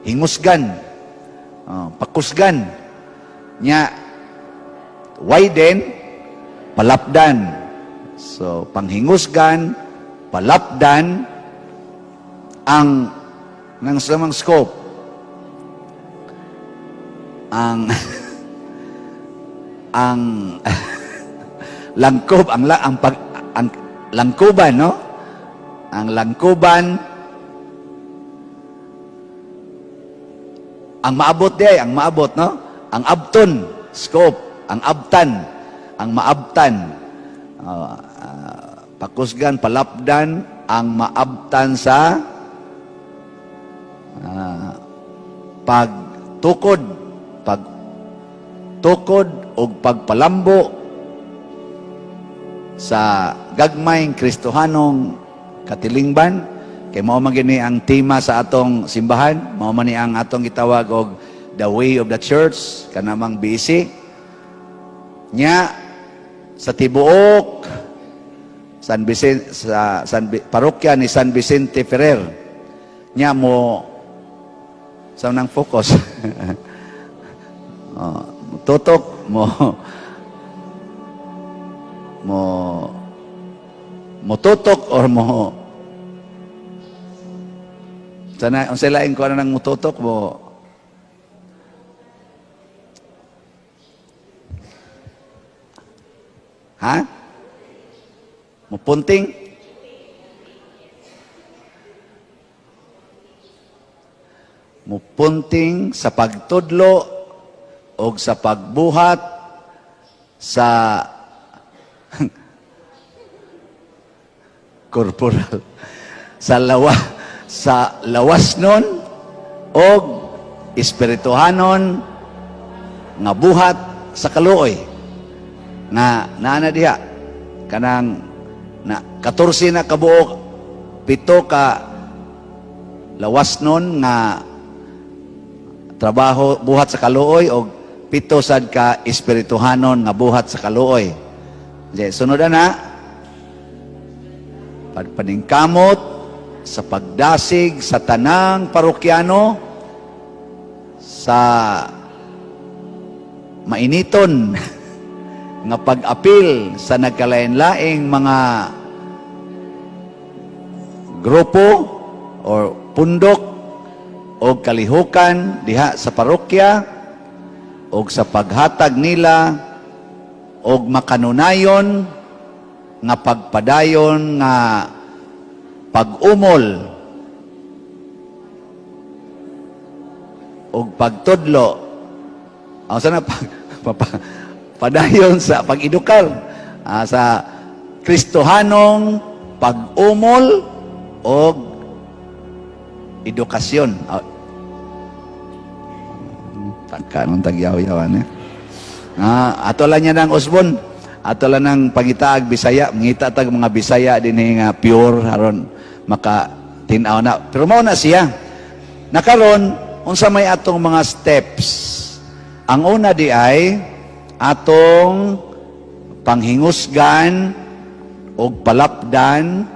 hingusgan, pakusgan nya, widen, palapdan. So panghingusgan, palapdan ang nang samang scope, ang langkob, ang langkuban, no? Ang langkuban, ang maabot ang maabot, no? Ang abton, scope, ang abtan, ang maabtan, pakusgan, palapdan, ang maabtan sa pagtukod o pagpalambo sa gagmayng Kristohanong katilingban. Kay mao man gini ang tema sa atong simbahan, mao man ni ang atong gitawag og the way of the church, kanamang BC nya sa tibuok San Vicente, sa parokya ni San Vicente Ferrer nya mo sa nang focus. Tutok mo tutok or mo sana unsay lain ko nang mututok mo Ha? Mupunting? Mupunting sa pagtudlo o sa pagbuhat sa corporal sa lawas nun o espirituhanon nga buhat sa kaluoy nga naana diha kanang na 14 na kabuok 7 ka lawas nun nga trabaho buhat sa kaluoy o 7 sad ka espirituhanon nga buhat sa kaluoy. Sunod na pagpaningkamot sa pagdasig sa tanang parokyano sa mainiton nga pag-apil sa nagkalain-laing mga grupo o pundok o kalihukan diha sa parokya o sa paghatag nila o makanunayon nga pagpadayon nga pag-umol o pagtudlo ang sana padayon sa pag-edukar sa Kristohanong pag-umol o edukasyon. Tagkanong tagyaw-yawan ato lang niya ng Osbon, ato lang ng pangitaag Bisaya, mangita tag mga Bisaya din nga pure aron maka tinaw na. Pero mao na siya. Nakaron unsa may atong mga steps. Ang una di ay atong panghingusgan o palapdan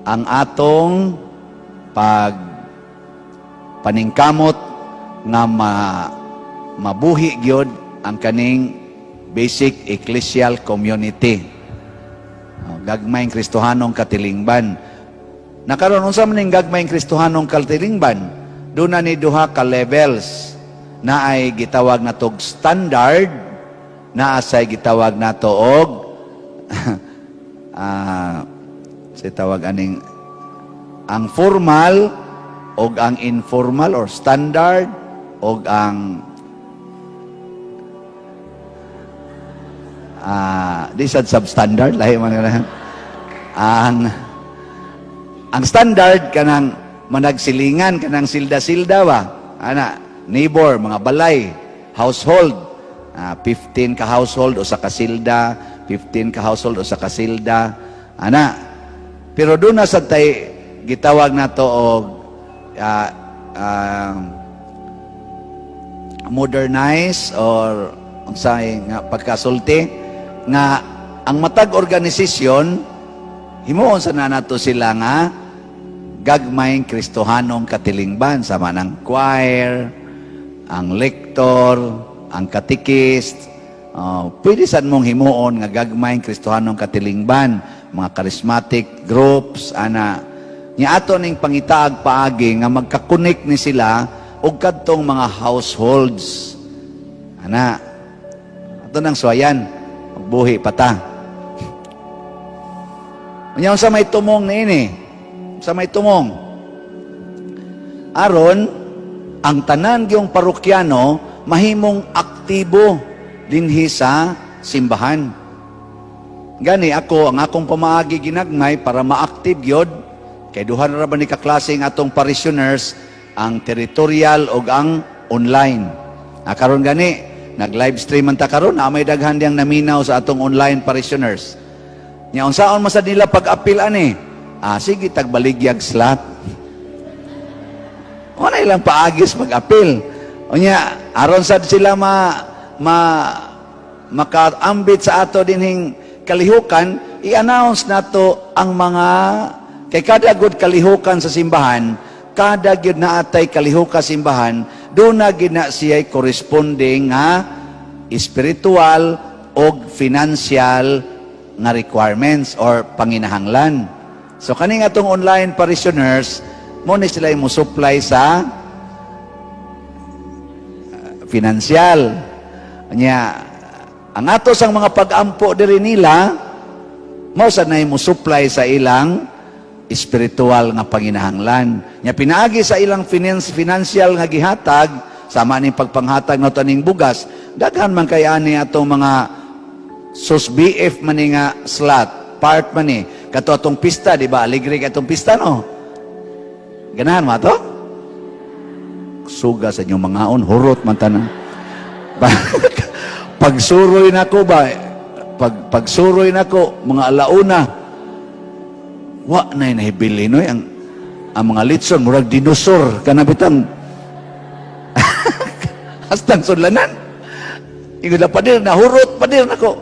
ang atong paningkamot nga mabuhi gyud ang kaning basic ecclesial community. Gagmayng Kristohanong katilingban. Nakaroon unsa man ning gagmayng Kristohanong katilingban? Doon na ni duha ka levels na ay gitawag na tog standard, na asay gitawag na to og sa tawag aning ang formal og ang informal or standard og ang di sad substandard lahi man nga ang standard kanang managsilingan kanang silda-silda ba ana neighbor mga balay household 15 ka household o sa kasilda 15 ka household o sa kasilda ana pero doon na sad tay gitawag na to og modernize or unsay nga pagkasulti nga ang matag organisasyon himuon sa nato sila nga gagmayng Kristohanong katilingban sama ng choir, ang lektor, ang katikist. Pwede sad mong himuon nga gagmayng Kristohanong katilingban, mga charismatic groups ana nya ato ning pangitaag paagi nga magkakunik ni sila og kadtong mga households ana ato nang suayan magbuhi pata nya sa may tumong niini sa may tumong aron ang tanan gyung parokyano mahimong aktibo dinhi sa simbahan gani ako ang akong pamaagi ginagmay para ma-active gyud kay duha na ra ba ni kaklaseng atong parishioners ang territorial o ang online. Karon gani, nag-live stream man ta karon, may daghan diyang naminaw sa atong online parishioners. Nya unsaon man sad nila pag-apil ani? Sige tagbaligyag slot. Wala ilang paagis pag-apil. Unya aron sad sila makaambit sa ato dinhing kalihukan, i-announce nato ang mga kay kada gud kalihukan sa simbahan, kada gyud na atay kalihukan sa simbahan, doon na gyud na siya'y corresponding nga spiritual o financial nga requirements or panginahanglan. So kaning atong online parishioners, mo ni sila mo supply sa financial. Nya ang ato sang mga pag-ampo diri nila Mao sad nay mo supply sa ilang espiritual nga panginahanglan. Nya pinaagi sa ilang financial nga gihatag sama ning pagpanghatag nga taning bugas, daghan man kay ani atong mga sus BF man ni nga slot, part man ni kato atong pista, di ba? Aligre ka atong pista, no? Ganahan mo to? Suga sa inyong mga on, hurot man tanan. Pagsuroy nako ba? Pagsuroy nako mga alauna, wa na nahibili no ang mga litson murag dinosaur kanabitan. Hastang sudlanan. Ingod pa dir nahurot pa dir nako.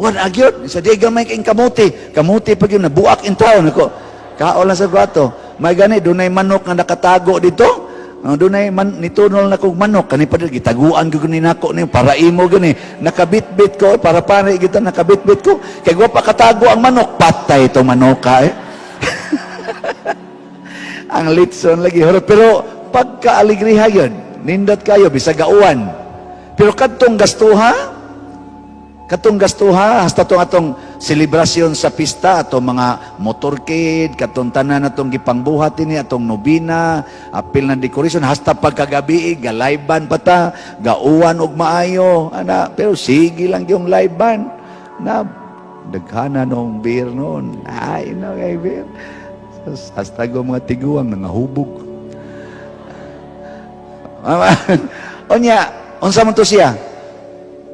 Wan agyod sa di gamay kay kamuti. Kamuti pag yun nabuak in town nako. Kaol na sa kwarto. May gani dunay manok nga nakatago dito. Dunay nitunol na kog manok kani pa dir gitaguan gyud ni nako ni para imo gani. Nakabitbit ko para pare kita nakabitbit ko. Kay wa pa katago ang manok, patay to manok ka eh. Ang litson lagi horot pero pagka-aligriha yun nindot kayo bisag gauwan pero katong gastuha hasta tong atong selebrasyon sa pista atong mga motorcade katong tanan atong gipangbuhat ini atong nobina apil na decoration hasta pagkagabi galayban pata gauwan og maayo ana pero sige lang yung layban na daghana nung beer noon ay no kay beer hasta go mga tiguang nangahubog. Onya, unsa man to siya?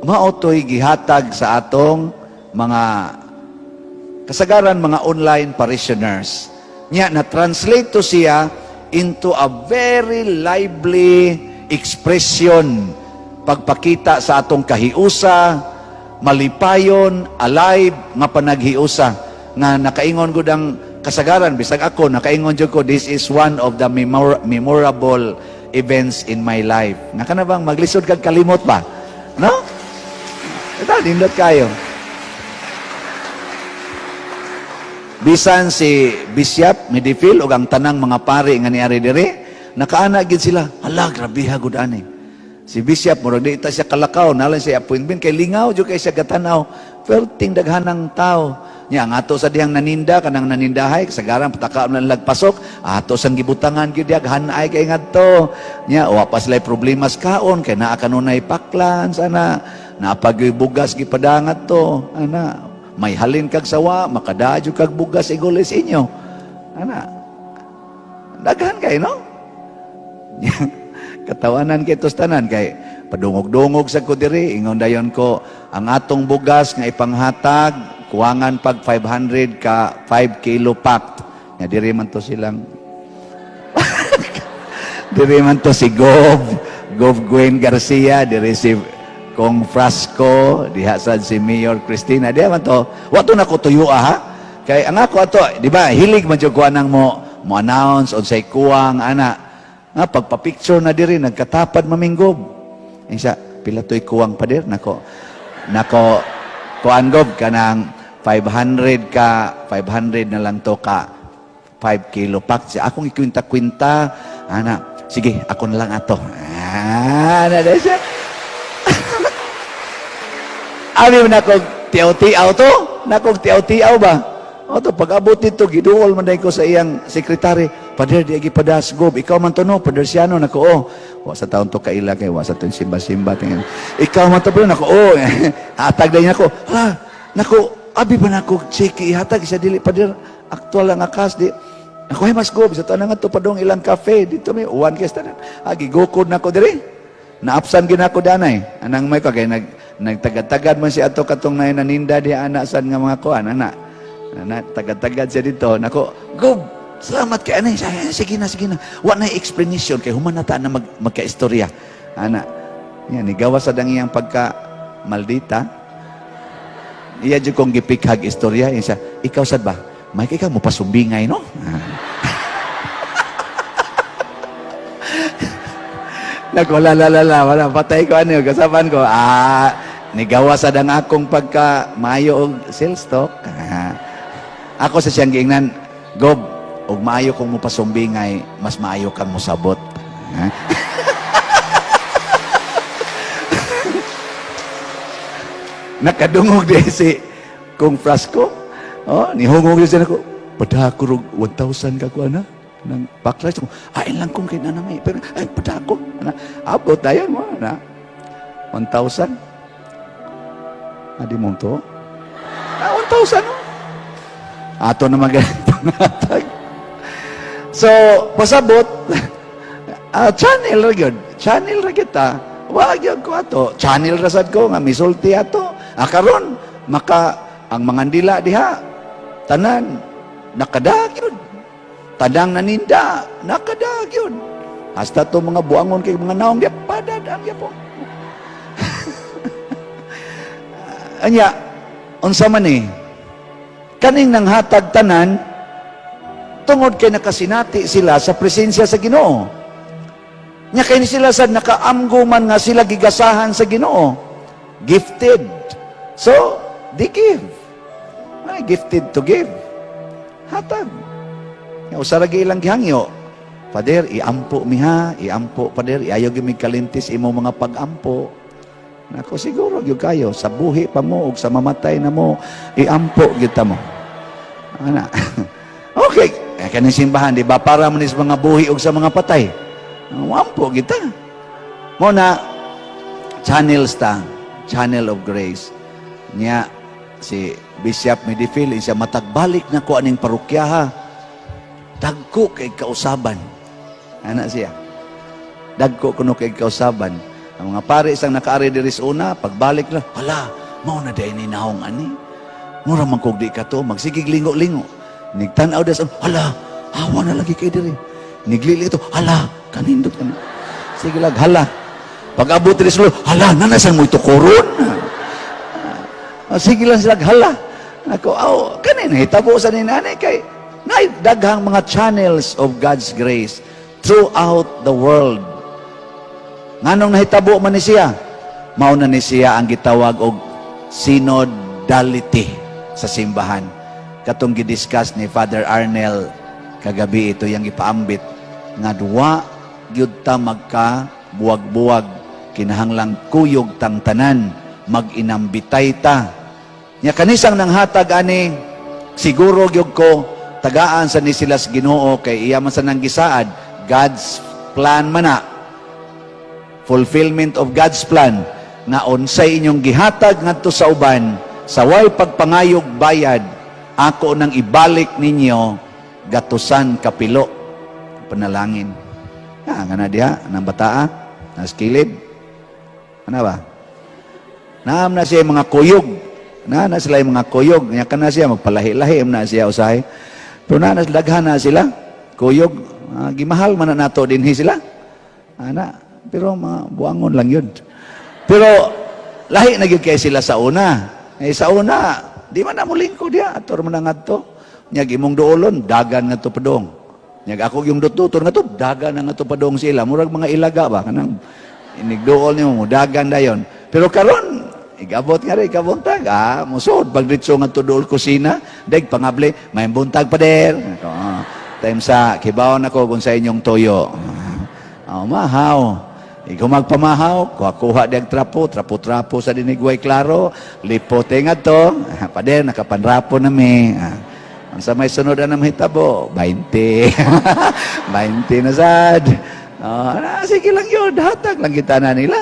Mao toy gihatag sa atong mga kasagaran mga online parishioners. Nya na translate to siya into a very lively expression pagpakita sa atong kahiusa, malipayon, alive nga panaghiusa nga nakaingon gud ang kasagaran bisag ako nakaingon jud ko this is one of the memorable events in my life. Nga kana bang maglisod kag kalimot ba? No? Ito, nindot kayo. Bisan si Bishop Medifil o ang tanang mga pari nga niari diri, nakaana gid sila. Hala, grabe ha gud ani. Si Bishop murag di ta siya kalakaw, nalan siya appointment kay lingaw jud kay siya gatanaw. Pero daghanang tao. Nya ang ato sa dihang naninda kanang nanindahay kasagaran pataka man lagpasok ato sang gibutangan gyud diag hanay kay ngadto. Nya wa pa sila problema sa kaon kay naa kanunay paklan sana napagyoy bugas gipadangat to ana may halin kag sawa makadadyo kag bugas igulis inyo ana daghan kay no. Katawanan kay tos tanan kay padungog-dungog sa ko diri ingon dayon ko ang atong bugas nga ipanghatag kuwangan pag 500 ka 5 kilo packed nga diri man to silang diri man to si Gov Gwen Garcia diri si Kong Frasco diha sad si Mayor Cristina diha man to wa to nako tuyo ha kay ang ako ato di ba hilig man jud ko anang mo announce unsay kuwang ana nga pagpa-picture na diri nagkatapad maminggob isa pila toy kuwang pa dir nako kuan gob kanang 500 na lang to ka 5 kilo pack siya akong ikwinta-kwinta ana sige ako na lang ato na siya abi na ko tiaw-tiaw to nakog tiaw-tiaw ba o to pag-abot dito giduol man ko sa iyang sekretary pader di agi padas gob ikaw man to no padersiano nako wa sa taon to kaila kay wa sa to simba-simba tingin ikaw man to pero nako hatag day nako ha nako abi ba nako chiki ihatag sa dili pader aktual ang akas di ako ay mas gob sa tanan nga to padong ilang cafe dito may uwan kay tanan agi gokod nako diri naapsan gid nako danay anang may kagay nagtagad-tagad man si ato katong naninda di anak san nga mga kuan anak tagad-tagad siya dito nako gob salamat kay anay sige na wa na explanation kay human nata na magkaistorya ana yan igawa sa dang iyang pagka maldita iya jud kong gipikhag istorya isa ikaw sad ba may ikaw mo pasumbingay no nako wala patay ko ano kasaban ko nigawa sa dang akong pagka maayo og sales stock ako sa siyang giingnan gob og maayo kong mo pasumbingay mas maayo kang mosabot nakadungog di si Kong Frasco Oh, nihungog yun siya ko. Padako 1,000 ka ko, ana. Nang baklas ko, ain lang kong kinanami. Pero, ay, padako. Ana, abot na yun mo, ana. 1,000. Adi mo to? 1,000, no? Ato na pangatag. So, pasabot, channel ra gyud. Channel ra kita. Wa gyud ko ato. Channel ra sad ko nga misulti ato. Karon ang mga dila diha tanan nakadag yun. Tadang naninda nakadag yun. Hasta to mga buangon kay mga naong diya padadang ya po. Anya unsa man ni kaning nang hatag tanan tungod kay nakasinati sila sa presensya sa Ginoo. Nya kay ni sila sad nakaamgo man nga sila gigasahan sa Ginoo. Gifted. So, they give. Ay, gifted to give. Hatag. Nya usara gi ilang gihangyo. Pader, iampo miha, iampo pader, iayo gyud mi kalintis imo mga pag-ampo. Nako siguro gyud kayo sa buhi pa mo ug sa mamatay na mo, iampo gyud ta mo. Ana. Okay, kaning simbahan di ba para man sa mga buhi ug sa mga patay. Ampo gyud ta. Mo na channels ta, channel of grace. Nya si Bishop Medifil siya matagbalik na ko aning parokyaha. Dagko kay kausaban. Ana siya. Dagko kuno kay kausaban. Ang mga pare isang nakaari diri sa una, pagbalik na, hala, mao na day ni naong ani. Mura man kog di ka to, magsigig lingo-lingo. Nigtanaw das, hala, hawa na lagi kay diri. Niglili to, hala, kanindot ka na. Sige lag, hala. Pag abot diri sa hala, nanasan mo ito koron. Sige lang sila, hala. Ako, kanina, hitabo sa ninanay kay, daghang mga channels of God's grace throughout the world. Nganong nahitabo man ni siya? Mao na ni siya ang gitawag og synodality sa simbahan. Katong gidiscuss ni Father Arnel kagabi ito yang ipaambit nga duwa gyud ta magka buwag-buwag kinahanglang kuyog tang tanan mag-inambitay ta. Nya kanisang nang hatag ani siguro gyud ko tagaan sa ni sila sa Ginoo kay iya man sa nang gisaad God's plan man na. Fulfillment of God's plan nga unsay inyong gihatag ngadto sa uban sa way pagpangayog bayad ako nang ibalik ninyo gatusan kapilo panalangin nga na diha nang bataa nas kilid ano ba naam na siya mga kuyog na sila yung mga kuyog nya kana siya magpalahi-lahi na siya usahay pero na daghan na sila kuyog gimahal man na nato dinhi sila ana pero mga buangon lang yun. Pero lahi na gyud kay sila sa una. Sa una, di man na muling ko diya. Ator man nga to. Nyag imong doolon, dagan nga to padong. Nyag ako yung dututor nga to, dagan nga to padong sila. Murag mga ilaga ba? Kanang inigdool niyo mo, dagan na yun. Pero karon igabot nga rin, ikabuntag. Musod, pagdritso nga to dool kusina, deg pangable, may buntag pa der. Time sa, kibaw na ko kung sa inyong toyo. Mahaw. Ikaw magpamahaw, kuha diag trapo sa dinigway klaro, lipote nga to, pader, nakapanrapo na mi. Ang sa may sunod na mahitabo, 20. 20 na sad. Sige lang yun, hatag lang kita na nila.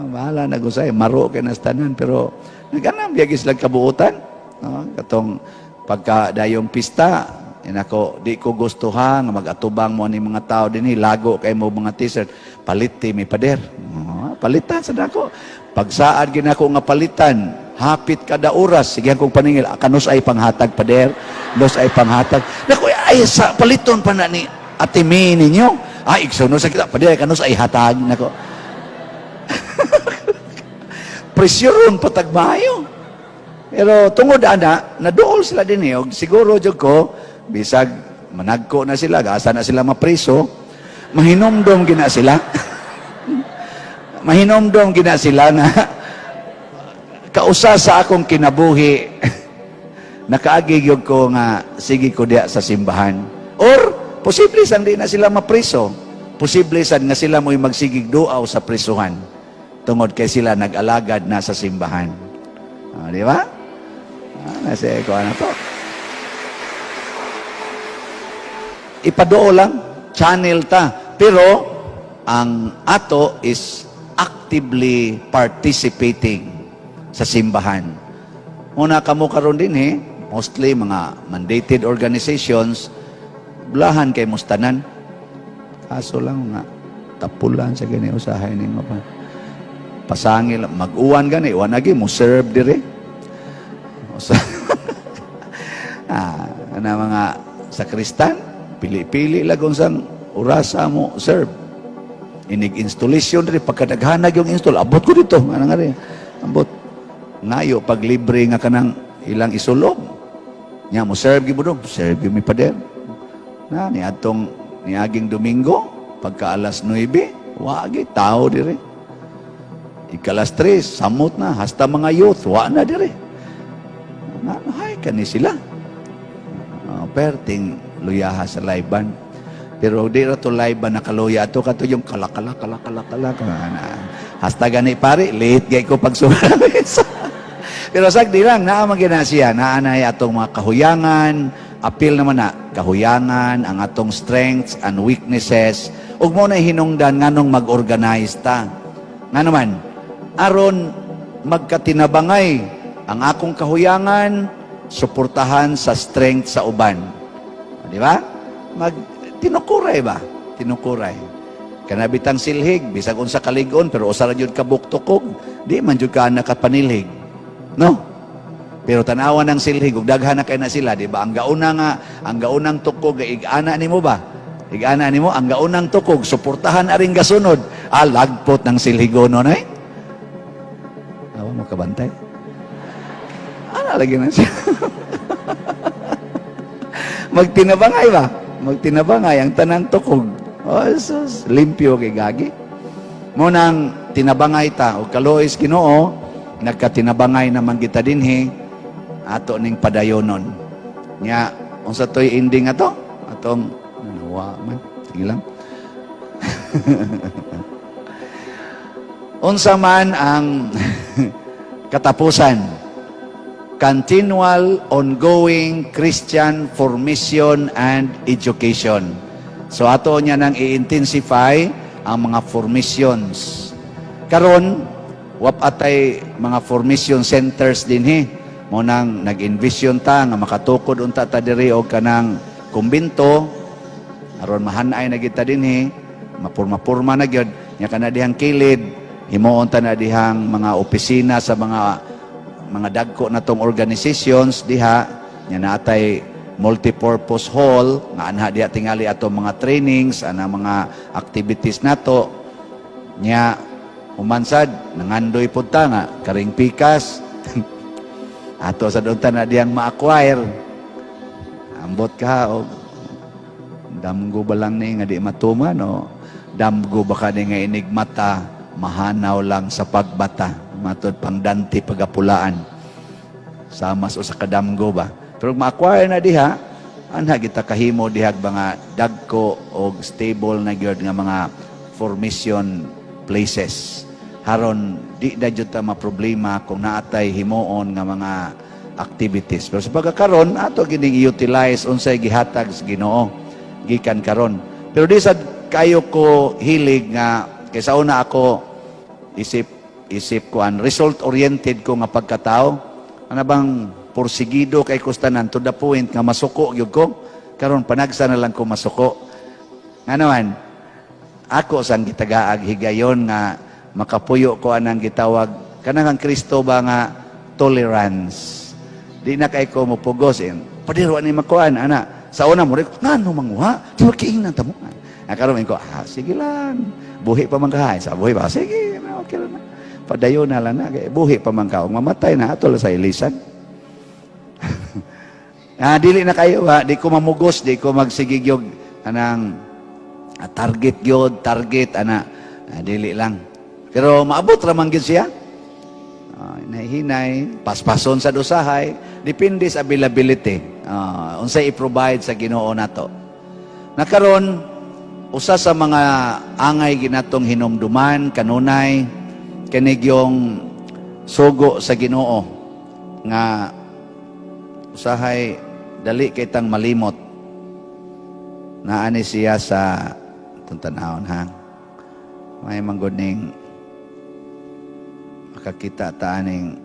Bahala na gusay, maro kay nastanan, pero nagkanang biyagis lang kabuutan. Katong pagka-dayong pista, ako, di ko gusto nga mag-atubang mo ni mga tao din, lago kay mo mga t-shirt, paliti, may pader. Palitan sa dako. Pagsaad ginako nga palitan, hapit kada oras, sige kong paningil, kanus ay panghatag pader, los ay panghatag. Naku, ay sa paliton pa na ni atimi ninyo. Iksuno sa kita, pader, kanus ay hatag. Naku. Presyoron patagmayo. Pero tungod ana, naduol sila din siguro jud ko, bisag managko na sila, asa na sila mapriso, mahinomdom gina sila. Mahinomdom gina sila na kausa sa akong kinabuhi, nakaagig ko nga, sige ko diya sa simbahan. Or, posible san di na sila mapriso. Posible san nga sila mo'y magsigig duaw sa prisuhan. Tungod kay sila nag-alagad na sa simbahan. Di ba? Nasa ko ano to. Ipadoo lang, channel ta. Pero, ang ato is actively participating sa simbahan. Muna kamo karon din mostly mga mandated organizations, bulahan kay mustanan. Kaso lang nga, tapulan sa gani usahay ni mga pasangil, mag-uwan gani, uwan lagi, mo serve dire. Na mga sakristan, pili-pili lagong sang orasa mo serve. Inig installation rin, pagkadaghanag yung install, abot ko dito, ano nga rin, abot. Ngayo, pag libre nga ka ng ilang isulob, niya mo serve gibudong, serve yung pader. Na, niaging Domingo, pagka alas 9, wagi, tao dire. Ikalas 3, samot na, hasta mga youth, wa na dire. Hay, kani sila. Perting luyaha sa laiban. Pero di ra to laiban na kaluya to kato yung kalakala. Hasta gani pare, late gay ko pag sumabis. Pero sagdi lang, naamang ginasiya, naanay atong mga kahuyangan, appeal naman na, kahuyangan, ang atong strengths and weaknesses, ug mo na hinungdan nganong mag-organize ta. Nga naman, aron magkatinabangay ang akong kahuyangan, suportahan sa strength sa uban. Di ba? Tinukuray ba? Tinukuray. Kanabitang silhig, bisag unsa kaligon, pero usara jud ka buktukog, di man jud ka nakapanilhig. No? Pero tanawan ng silhig, ug daghan na kay na sila, di ba? Ang gaunang tukog, igana nimo ba? Igana nimo, ang gaunang tukog, suportahan aring gasunod. Lagpot ng silhigono na Awa mo kabantay. Lagi na siya. Magtinabangay ba? Magtinabangay ang tanang tukog. Sus, limpyo kay gagi. Munang tinabangay ta, o kalois Ginoo, nagkatinabangay naman kita dinhi, ato ning padayonon. Nya, unsa toy ending ato? Atong, nawa man, sige lang. Unsa man ang katapusan, continual, ongoing Christian formation and education. So ato niya nang i-intensify ang mga formations. Karon, wap atay mga formation centers din mo nang nag-envision ta nga makatukod unta ta diri og kanang kumbento aron mahanay na kita din mapurma-purma na gyud nya kana dihang kilid himuon ta na dihang mga opisina sa mga dagko na tong organizations diha nya natay multipurpose hall nga anha diha tingali ato mga trainings ana mga activities nato nya humansad nangandoy pud ta nga karing pikas ato sa doon ta na diyang ma-acquire ambot ka o damgo ba lang ni nga di matuman o damgo ba ka ni nga enigmata mahanaw lang sa pagbata matod pang Dante pagapulaan samas o sa kadamgo ba pero ma-acquire na diha anha kita kahimo dihag mga dagko o stable na gyud nga mga formation places haron di da jud ta maproblema kung naatay himuon nga mga activities pero sa pagkakaron ato gining i-utilize unsay gihatag sa Ginoo gikan karon pero di sad kayo ko hilig nga kaysa una ako isip ko an result oriented ko nga pagkatao ana bang porsigido kay kustanan to the point nga masuko gyud ko karon panagsa na lang ko masuko nga naman ako sang gitagaag higayon nga makapuyo ko anang gitawag kanang Kristo ba nga tolerance di na kay ko mopugos padiro ni makuan ana sa una mo ngano manguha di makiingnan ta mo karon ko sige lang buhi pa man kahay sa buhi ba sige okay na padayon na lang na kay buhi pa man ka mamatay na atol sa ilisan dili na kayo di ko mamugos di ko magsigig yung anang target yun target ana dili lang pero maabot ramang gyud siya hinay paspason sa dusahay depende sa availability unsay i-provide sa Ginoo nato nakaron usa sa mga angay ginatong hinumduman kanunay kanig yung sugo sa Ginoo nga usahay dali kitang malimot. Naani siya sa itong tanahon, ha? May mangguning makakita taaning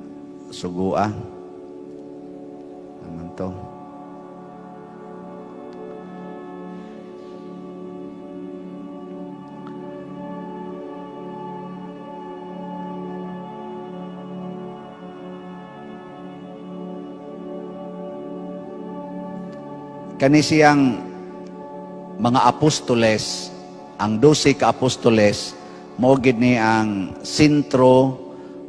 sugua. Naman to. Kani siyang mga apostoles, ang 12 ka apostoles, maugid ni ang sentro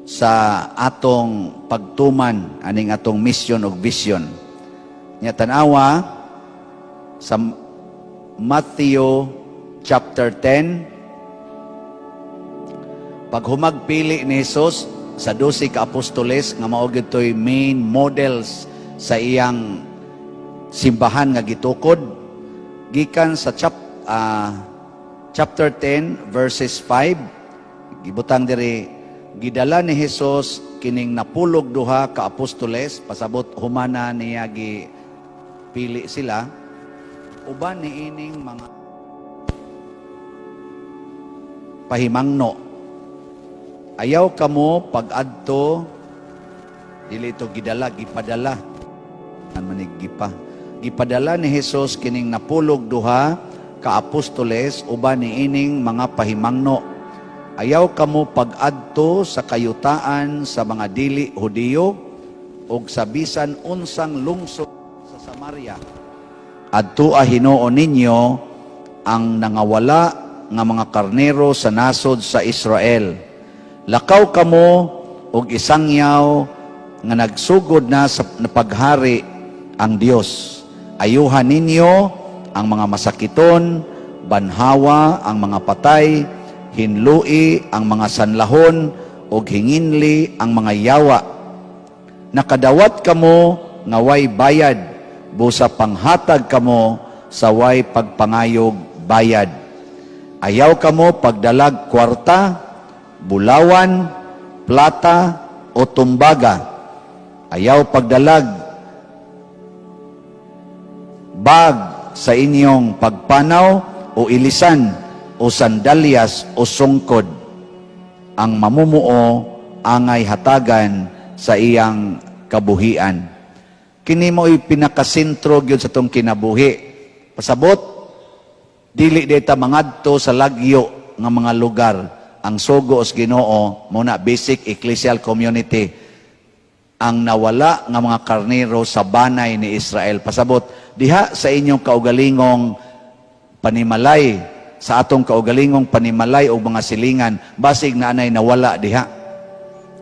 sa atong pagtuman, aning atong mission o vision. Nya tanawa sa Matthew chapter 10, pag humagpili ni Jesus sa 12 ka apostoles, nga maugid to'y main models sa iyang simbahan nga gitukod, gikan sa chapter 10 verses 5, gibutang diri, gidala ni Jesus kining napulog duha ka apostoles, pasabot humana niya gipili sila, uban ni ining mga pahimangno. Ayaw kamo pag-adto, dili ito gidala, gipadala, maniggipa. Gipadala ni Jesus kining napulog duha ka apostoles uban ni ining mga pahimangno. Ayaw kamo pag-adto sa kayutaan sa mga dili Hudiyo ug sa bisan unsang lungsod sa Samaria. Adtoa hinuon ninyo ang nangawala nga mga karnero sa nasod sa Israel. Lakaw kamo og isangyaw nga nagsugod na sa paghari ang Dios. Ayuhan ninyo ang mga masakiton, banhawa ang mga patay, hinlui ang mga sanlahon, ug hinginli ang mga yawa. Nakadawat kamo nga way bayad, busa panghatag kamo sa way pagpangayog bayad. Ayaw kamo pagdalag kwarta, bulawan, plata o tumbaga. Ayaw pagdalag bag sa inyong pagpanaw o ilisan o sandalyas o sungkod. Ang mamumuo angay hatagan sa iyang kabuhian. Kini mo'y pinakasentro gyud sa tong kinabuhi. Pasabot, dili deta mangadto sa lagyo nga mga lugar. Ang sugo os Ginoo muna basic ecclesial community ang nawala nga mga karnero sa banay ni Israel. Pasabot, diha sa inyong kaugalingong panimalay, sa atong kaugalingong panimalay o mga silingan, basig na anay nawala diha.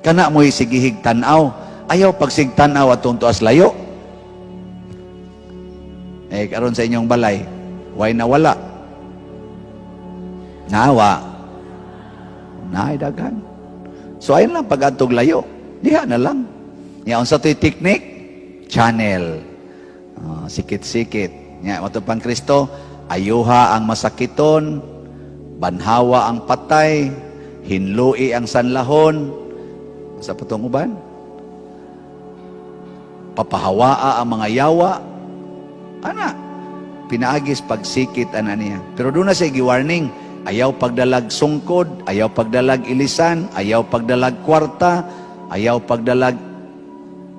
Kana mo'y sigihig tanaw, ayaw pagsig tanaw atong tuas layo. Karon sa inyong balay, why nawala? Nawa. Naay daghan. So ayun lang pag-adtog layo, diha na lang. Nya unsa to'y technique? Channel. Sikit-sikit. Nya matupang Kristo, ayuha ang masakiton, banhawa ang patay, hinlui ang sanlahon. Sa patong uban? Papahawaa ang mga yawa. Ana, pinaagis pagsikit ana niya. Pero doon na siya gi-warning, ayaw pagdalag sungkod, ayaw pagdalag ilisan, ayaw pagdalag kwarta, ayaw pagdalag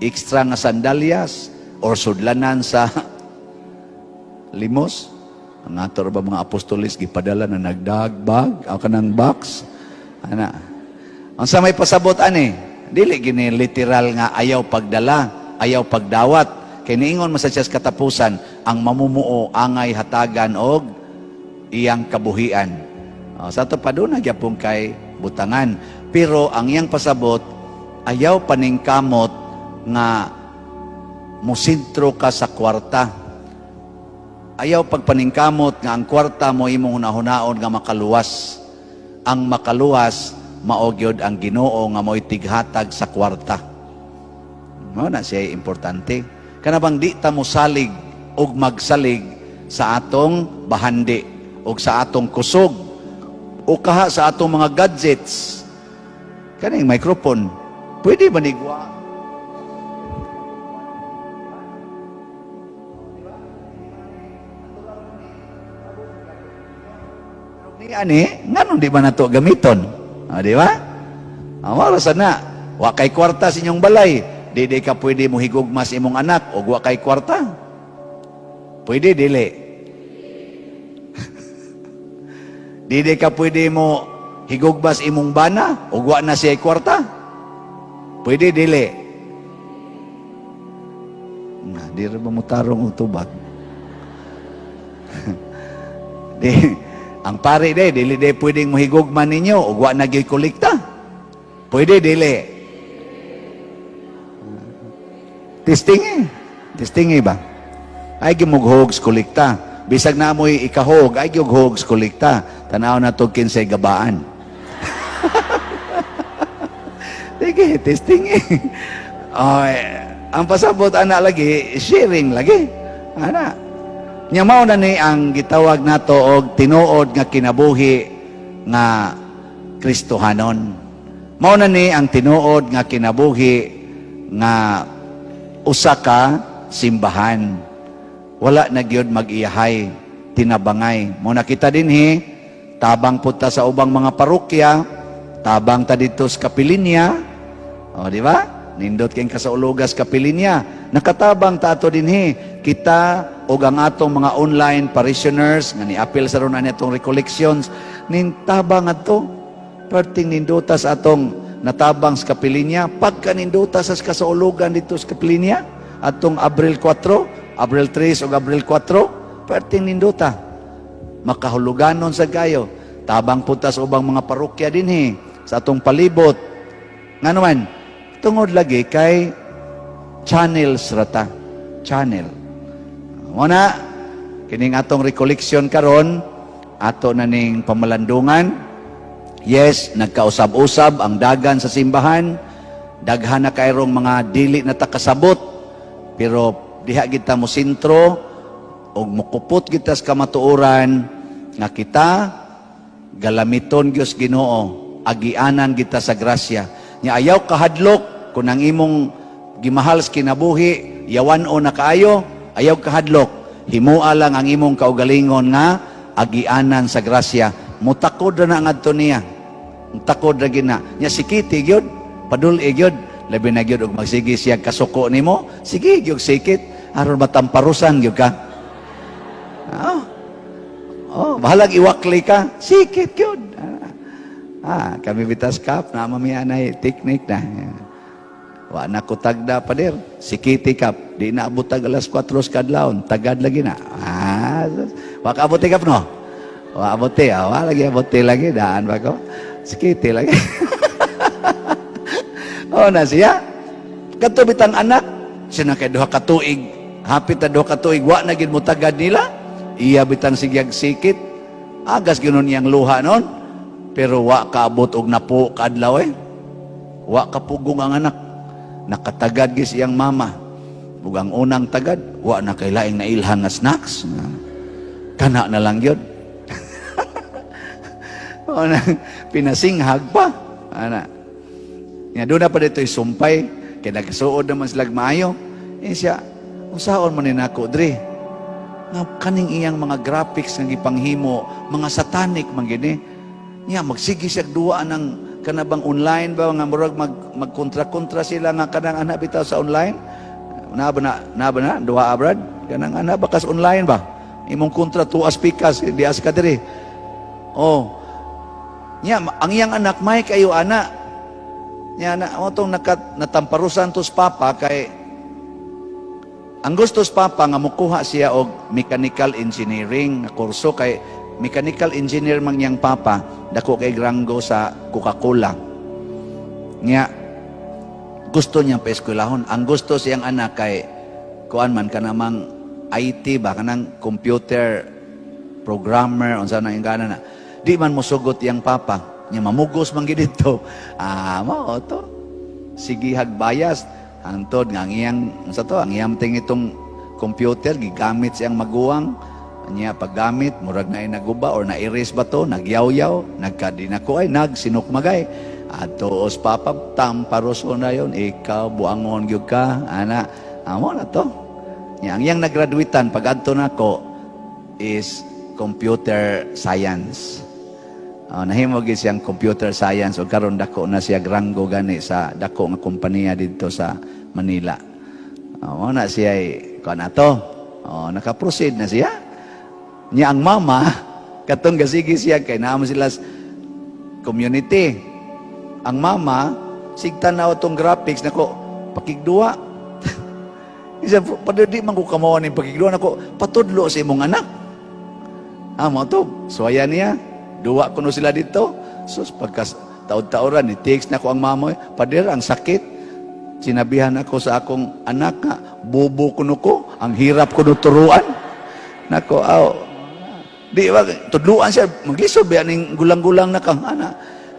extra nga sandalyas or sudlanan sa limos. Ang ato ba mga apostolis gipadala na nagdagbag o kanang box ana. Ang sa may pasabot ani, dili gini literal nga ayaw pagdala, ayaw pagdawat. Kay niingon masadyas katapusan, ang mamumuo angay hatagan og iyang kabuhian. Sa ito pa doon nagyapong kay butangan. Pero ang iyang pasabot, ayaw paningkamot nga musintro ka sa kwarta. Ayaw pagpaningkamot nga ang kwarta mo imong hunahunaon nga makaluwas. Ang makaluwas, maogyod ang Ginoo nga mo'y tighatag sa kwarta. Mao na siya importante. Kanabang di ta mo salig og magsalig sa atong bahandi o sa atong kusog o kaha sa atong mga gadgets. Kaning microphone, pwede ba nigwa? Ani, ngano di ba nato gamiton? Di ba? Wala sana. Wa kay kwarta sa inyong balay. Di ka pwede mo higugmas imong anak o wa kay kwarta. Pwede, dili. Di ka pwede mo higugmas imong bana o wa na siya kwarta. Pwede, dili. Di rin ba mo tarong utubag? Ang pare dili pwedeng mahigugman ninyo o wa na gyud kolekta. Pwede, dili. Testing ba? Ay gimughog sa kolekta. Bisag na mo'y ikahog, ay giughog sa kolekta. Tanaw na to kinsay gabaan. Sige, testing. Ang pasabot ana lagi, sharing lagi. Ana. Nya mao na ni ang gitawag nato og tinuod nga kinabuhi nga Kristohanon. Mao na ni ang tinuod nga kinabuhi nga usa ka simbahan. Wala na gyud mag-iyahay, tinabangay. Mo nakita dinhi, tabang punta sa ubang mga parokya, tabang ta dito sa Kapilinya. O di ba? Nindot kayong kasaulugas Kapilinya. Nakatabang ta ato dinhi. Kita og ang atong mga online parishioners nga ni-appeal sa ron ani atong recollections, nintabang ato perting ninduta sa atong natabang sa Kapilinya. Pagka ninduta sa kasaulugan dito sa Kapilinya, atong Abril 4, Abril 3 o Abril 4, perting ninduta. Makahuluganon sa gayo. Tabang punta sa ubang mga parokya dinhi sa atong palibot. Nga naman, tungod lagi kay channels rata. Channel. Muna, kining atong recollection karon, ato na ning pamalandungan. Yes, nagkausab-usab ang dagan sa simbahan. Daghan na kayrong mga dili na takasabot. Pero diha kita mo sintro o mukupot kita sa kamatuoran nga kita galamiton Diyos Ginoo, agianan kita sa grasya. Nya ayaw kahadlok kung ang imong gimahal sa kinabuhi, yawan o na kaayo, ayaw kahadlok. Himua lang ang imong kaugalingon nga agianan sa grasya. Mutakod na nga ito niya. Mutakod na gina. Nya sikiti gyud, padul gyud. Labi na gyud og magsige siya kasuko nimo. Sige gyud sikit aron matamparusan gyud ka. Bahalag iwakli ka. Sikit gyud. Kami bitas kap na mamianay teknik na. Wa na ko tagda pa der. Sikiti kap. Di na abot tag alas 4 kadlawon. Tagad lagi na. Wa ka abot kap no? Wa abot wa lagi abot lagi daan ba ko? Sikiti lagi. Na siya. Kadto bitang anak. Siya na kay duha ka tuig. Hapit na duha ka tuig. Wa na gid mo tagad nila. Iya bitang sigyag sikit. Agas ginon iyang luha non. Pero wa kaabot og napo kadlaw Wa kapugong ang anak. Nakatagad gis iyang mama. Ug ang unang tagad, wa na kay laing nailhan nga snacks. Kana na lang yun. Pinasinghag pa. Ana. Nya doon na pa dito isumpay. Kaya nagsuod naman sila maayo. Siya, usaon man ni nako, Dre. Nga kaning iyang mga graphics nga gipanghimo, mga satanic man gini. Nya magsige siya duwa ng kanabang online ba nga murag magkontra-kontra sila nga kanang anak bitaw sa online. Na ba na duha abrad kanang anak bakas online ba. Imong kontra tuas pikas di as ka diri. Nya ang iyang anak may kayo ana. Nya na atong natamparusan tos papa kay ang gusto sa papa nga mukuha siya og mechanical engineering na kurso kay mechanical engineer man niyang papa, dako kay granggo sa Coca-Cola. Nya gusto niyang paeskwelahon. Ang gusto siyang anak kay kuan man kanamang IT ba kanang computer programmer unsa na ingana na. Di man mosugot yang papa. Nya mamugos man gid dito. Mao to. Sige hagbayas hangtod nga ang iyang unsa to ang iyang ting itong computer gigamit siyang maguwang. Nya paggamit murag na naguba or na-erase ba to, nagyaw-yaw, nagkadinako ay nagsinukmagay. Ato os papa tamparoso na yon, ikaw buangon gyud ka, ana. Amo na to. Nya ang yang nagraduatean pag adto nako is computer science. Nahimo gid siyang computer science o karon dako na siya granggo gani sa dako nga kompanya dito sa Manila. Mao na siya kuan ato. Naka-proceed na siya. Nya ang mama katong gasigi siya kay naamo sila community. Ang mama sigtan na tong graphics nako pakigduwa. Isa padto di man ko kamawa ning pakigduwa nako patudlo sa imong anak. Mo to. So ayan niya. Duwa kuno sila dito. Sus pagkas taod-taoran ni text na ko ang mama, pader ang sakit. Sinabihan ako sa akong anak nga, bobo kuno ko, ang hirap kuno turuan. Nako, di ba tudluan siya maglisob ning gulang-gulang na kang ana.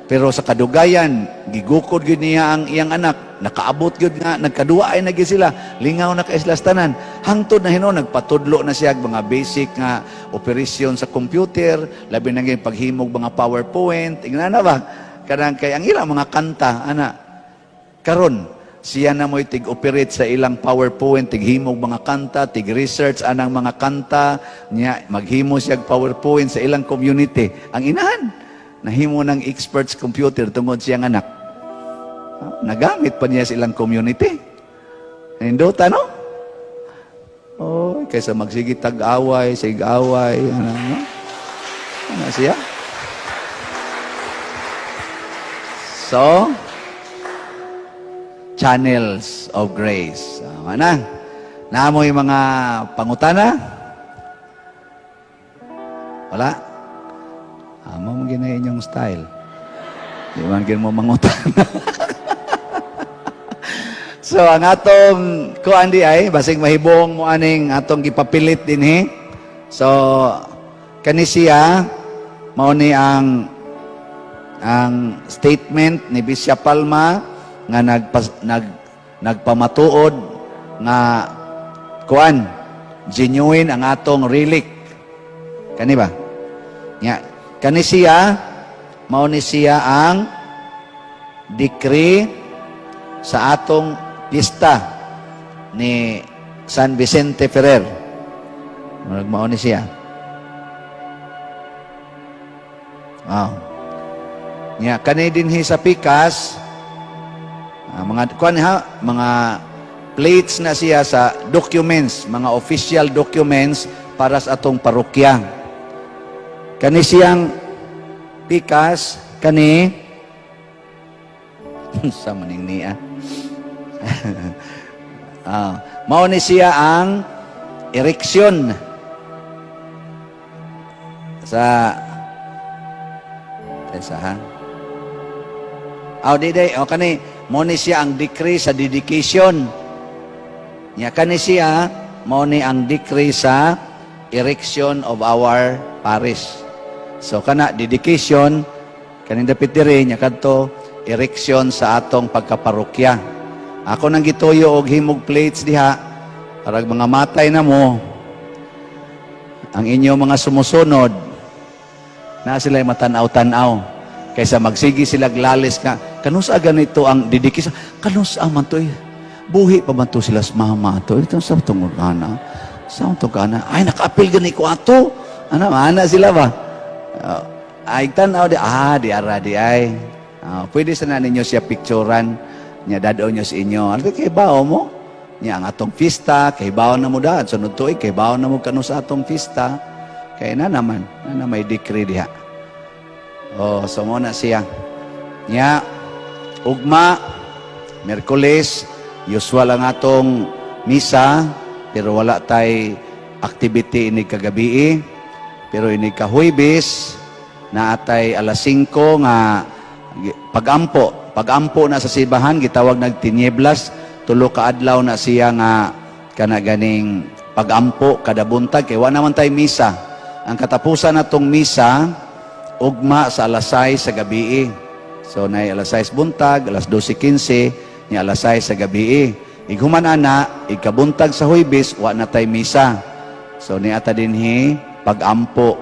Pero sa kadugayan, gigukod gyud niya ang iyang anak. Nakaabot gyud nga nagkaduwa ay nagi sila. Lingaw na kaislas tanan. Hangtod na hinon nagpatudlo na siya mga basic nga operasyon sa computer, labi na gyud paghimog mga PowerPoint. Ingna na ba? Kanang kay ang ilang mga kanta ana. Karon siya na mo'y tig-operate sa ilang PowerPoint, tighimog mga kanta, tig-research anang mga kanta, niya maghimo siya PowerPoint sa ilang community. Ang inahan, nahimo ng experts computer tungod siyang anak. Nagamit pa niya sa ilang community. Nindota, no? Kaysa magsige tag-away, sig-away, ano siya? So, channels of grace. Mana? Naamoy mga pangutana? Wala? Amo mo ginayin yung style. Di man mo mangutana. So, ang atong kuan di ay, basig mahibong mo aning atong gipapilit din he. So, kani siya, mao ni ang statement ni Bishop Palma nga nagpamatuod nga kuan genuine ang atong relic. Kani ba? Nya, kani siya mao ni siya ang decree sa atong pista ni San Vicente Ferrer. Mao ni siya. Nya, kani dinhi sa pikas mga kuan mga plates na siya sa documents, mga official documents para sa atong parokya. Kani siyang pikas, kani sa maning niya. Mao ni siya ang ereksyon sa kani mao ni siya ang decree sa dedication. Nya kani siya mao ni ang decree sa erection of our parish. So kana dedication kaning dapit diri nya kadto erection sa atong pagkaparokya. Ako nang gituyo og himog plates diha para mga matay na mo ang inyo mga sumusunod na sila matanaw-tanaw kaysa magsigi sila glalis ka kanus ganito ang dedikasyon kanus man to buhi pa man to sila sa mama to ito sa tungod ana sa tungod ay naka-apil gani ko ato ana sila ba ay tanaw di di ara di ay pwede sana ninyo siya picturean nya dadaw nyo sa inyo ano kay bao mo nya ang atong fiesta kay bao na mo dad sunod tuig kay bao na mo kanus sa atong fiesta kay na naman may decree diha. So mo na siya. Nya ugma Miyerkules usual ang atong misa pero wala tay activity ini kagabi pero ini kahuybis na atay alas 5 nga pagampo na sa simbahan gitawag nagtinieblas tulo ka adlaw na siya nga kana ganing pagampo kada buntag kay wa naman tay misa. Ang katapusan natong misa ugma sa alas 6 sa gabi. So nay alas 6 buntag, alas 12:15, ni alas 6 sa gabi. Ighuman ana, ikabuntag sa Huwebes wa na tay misa. So ni ata dinhi pagampo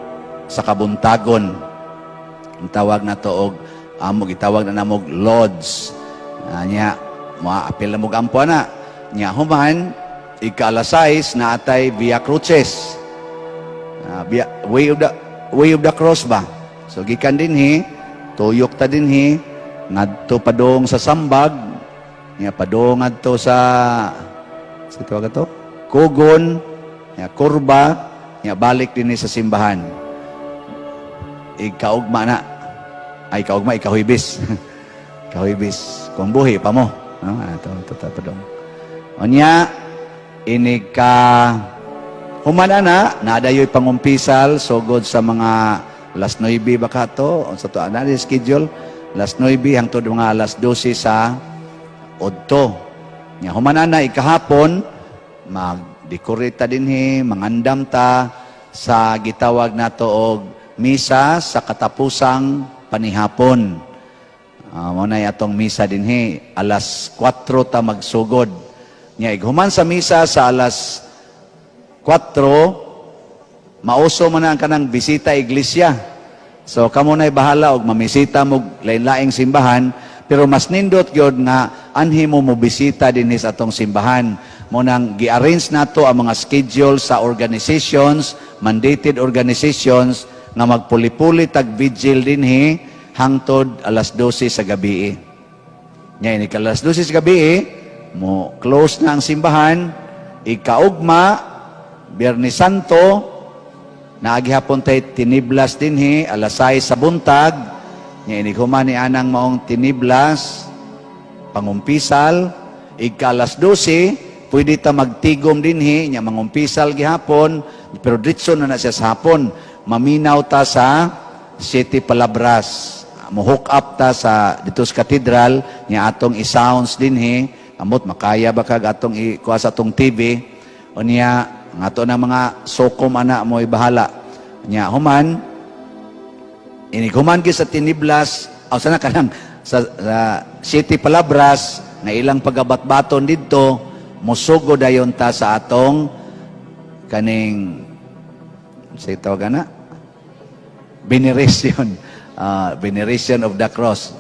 sa kabuntagon. Ang tawag na to og gitawag na namog Lords. Nya maapil na mo ampo na. Nya human ika alas 6 na atay Via Cruces. Way of the Cross ba? So gikan dinhi, tuyok ta dinhi ngadto padong sa sambag, nya padong ngadto sa tawag to? Kugon, nya kurba, nya balik dinhi sa simbahan. Ikaugma na. Ay kaugma ikahuibis. Kahuibis. Kung buhi pa mo. No? Ito padong. Onya, ini ka humana na, nadayoy pangumpisal, sugod sa mga alas 9 baka to, sa to, na schedule, alas 9 hangtod mga alas 12 sa Odto. Nya humana na, ikahapon, mag-decorate ta dinhi, mangandam ta, sa gitawag nato og misa sa katapusang panihapon. Muna atong misa dinhi, alas 4 ta magsugod. Nya ighuman sa misa sa alas 4, mauso man ang kanang bisita iglesia. So kamo na'y bahala og mamisita mo lain-laing simbahan, pero mas nindot gyud nga anhi mo bisita dinhi sa atong simbahan. Mo nang gi-arrange nato ang mga schedule sa organizations, mandated organizations nga magpuli-puli tag vigil dinhi hangtod alas 12 sa gabi. Nya ini alas 12 sa gabi, mo close na ang simbahan, ikaugma, Biyernes Santo, naagihapon tayo tiniblas dinhi, alas 6 sa buntag, nya ini human ni anang maong tiniblas, pangumpisal, alas 12, pwede ta magtigom dinhi, nya mangumpisal gihapon, pero ditso na siya sa hapon, maminaw ta sa City Palabras, mo-hook up ta sa dito sa katedral, nya atong i-sounds dinhi, amot makaya ba kag atong ikuha sa atong TV, o niya, ang ato na mga sokom ana mo ibahala. Nya human, iniguman ki sa tiniblas, o sana kanang sa City Palabras, na ilang pagabat-baton dito, musugo dayon ta sa atong kaning, sa tawag na, veneration, veneration of the cross.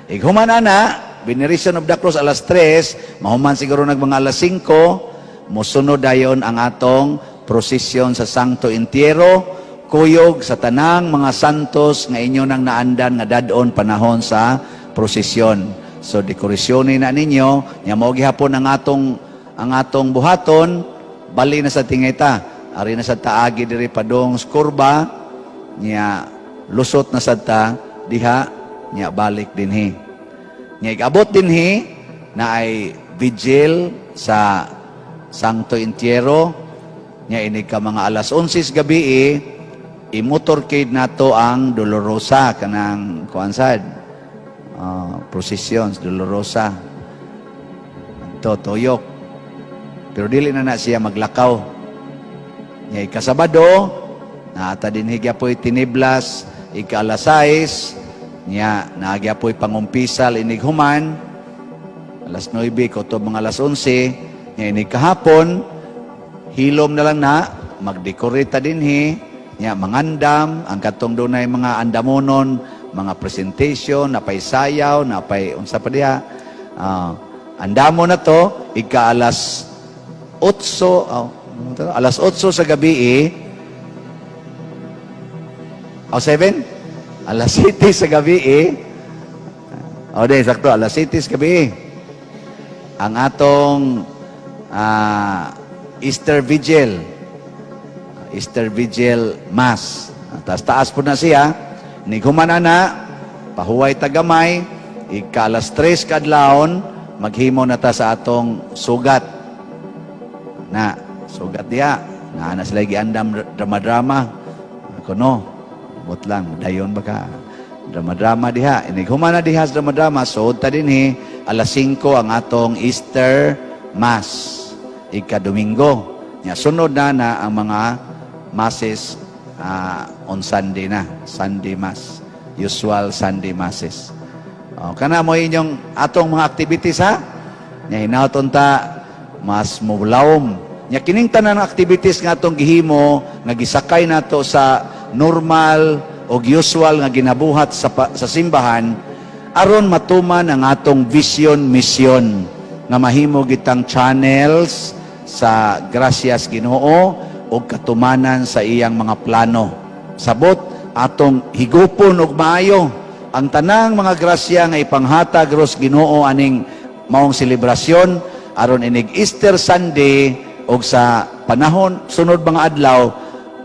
Ighuman na, veneration of the cross alas 3, mahuman siguro nag mga alas 5, musunod dayon ang atong prosesyon sa Sancto Entierro, kuyog sa tanang mga santos nga inyo nang naandan nga dadon panahon sa prosesyon. So dekorasyonin na ninyo, nya mao gihapon ang atong buhaton, bali na sa tingita, ari na sa taagi diri padong kurba, nya lusot na sa ta diha, nya balik dinhi. Nya igabot dinhi na ay vigil sa Sancto Entierro, nya ini ka mga alas 11 gabi, i-motorcade nato ang Dolorosa, kanang kuansad, processions, Dolorosa, ito, tuyok. Pero dili na siya maglakaw. Nya ikasabado, naata din higyapoy tiniblas, ika-alas 6, nya naagyapoy pangumpisal inighuman, alas 9, kutob mga alas 11, nya ini kahapon, hilom na lang na, magdekorita dinhi, nya mangandam, ang katong dunay mga andamonon, mga presentation, napay sayaw, napay unsa pa diha. Andamon na to, ika-alas 8, alas 8 sa gabi, 7? Alas 7 sa gabi, sakto, alas 7 sa gabi. Ang atong Easter Vigil Mass. Taas po na siya, nighuman na, pahuway tagamay, ika-alas 3 kadlawon, maghimo na ta sa atong sugat. Sugat diya, na sila giandam drama-drama. Kuno, bot lang, dayon baka. Drama-drama diha. Inighuman na diha sa drama-drama, suod ta dinhi, alas 5 ang atong Easter Mass. Ika-Domingo. Nya sunod na ang mga masses on Sunday na. Sunday Mass. Usual Sunday Masses. Kana mo inyong atong mga activities ha? Nya hinauton ta mas mubulawom. Nya kining tanan activities nga atong gihimo nga gisakay nato sa normal o usual nga ginabuhat sa simbahan aron matuman ang atong vision mission nga mahimo gitang channels sa grasyas Ginoo o katumanan sa iyang mga plano. Sabot atong higupon og maayo ang tanang mga grasya nga ipanghatag ros Ginoo aning maong selebrasyon aron inig Easter Sunday og sa panahon sunod mga adlaw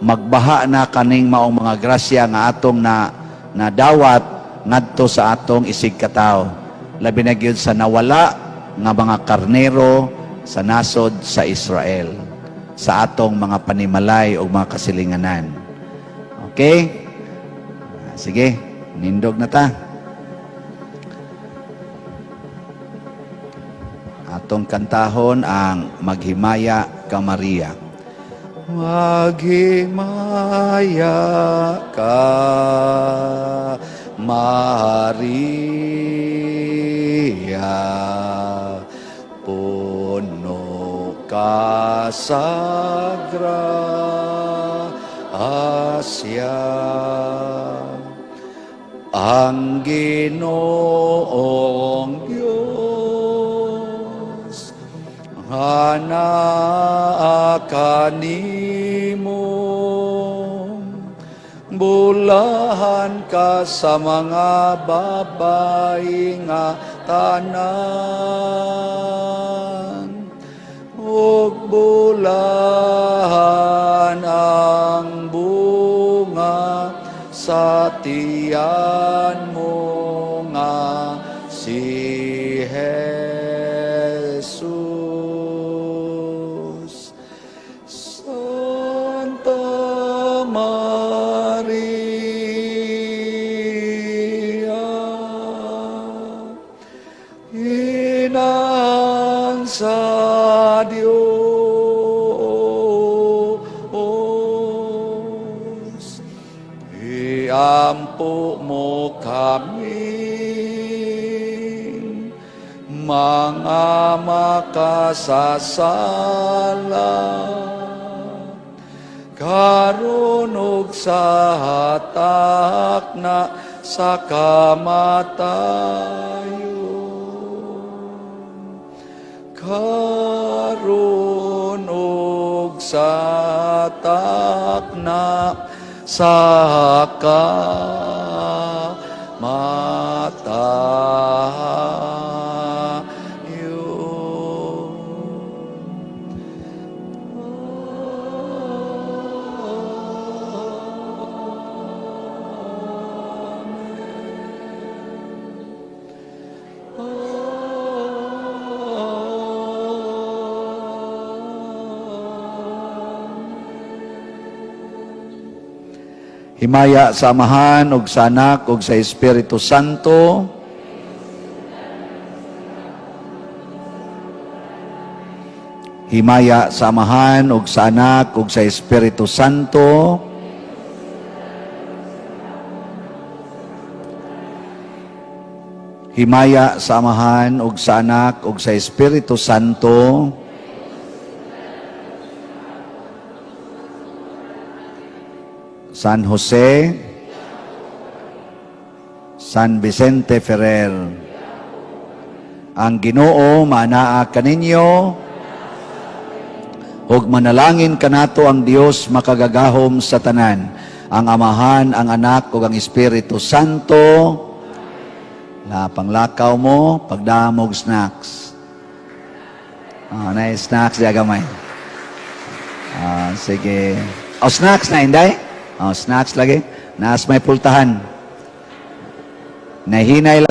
magbaha na kaning maong mga grasya nga atong na dawat ngadto sa atong isig katawo. Labi na gyud sa nawala nga mga karnero sa nasod sa Israel sa atong mga panimalay o mga kasilinganan. Okay? Sige, nindog na ta. Atong kantahon ang Maghimaya ka Maria. Maghimaya ka Maria, puno ka sa grasya, ang Ginoong Diyos hanaa kanimo, bulahan ka sa mga babae nga tanan, ug bulahan ang bunga sa tiyan mo nga si Jesus. Santa Maria, Inang sa Diyos, iampo mo kami mga makasasala, karon ug sa hatak na sa kamatayon, karon ug sa hatak na sa Himaya sa Amahan ug sa Anak ug sa Espiritu Santo. Himaya sa Amahan ug sa Anak ug sa Espiritu Santo. Himaya sa Amahan ug sa Anak ug sa Espiritu Santo. San Jose, San Vicente Ferrer, ang Ginoo manaa kaninyo, ug manalangin kanato ang Dios makagagahom sa tanan, ang Amahan, ang Anak ug ang Espiritu Santo. Na panglakaw mo, pagdamog snacks. Nice snacks diya gamay. Sige. Snacks na inday? Snacks lagi. Naas may pultahan. Nahinay lang.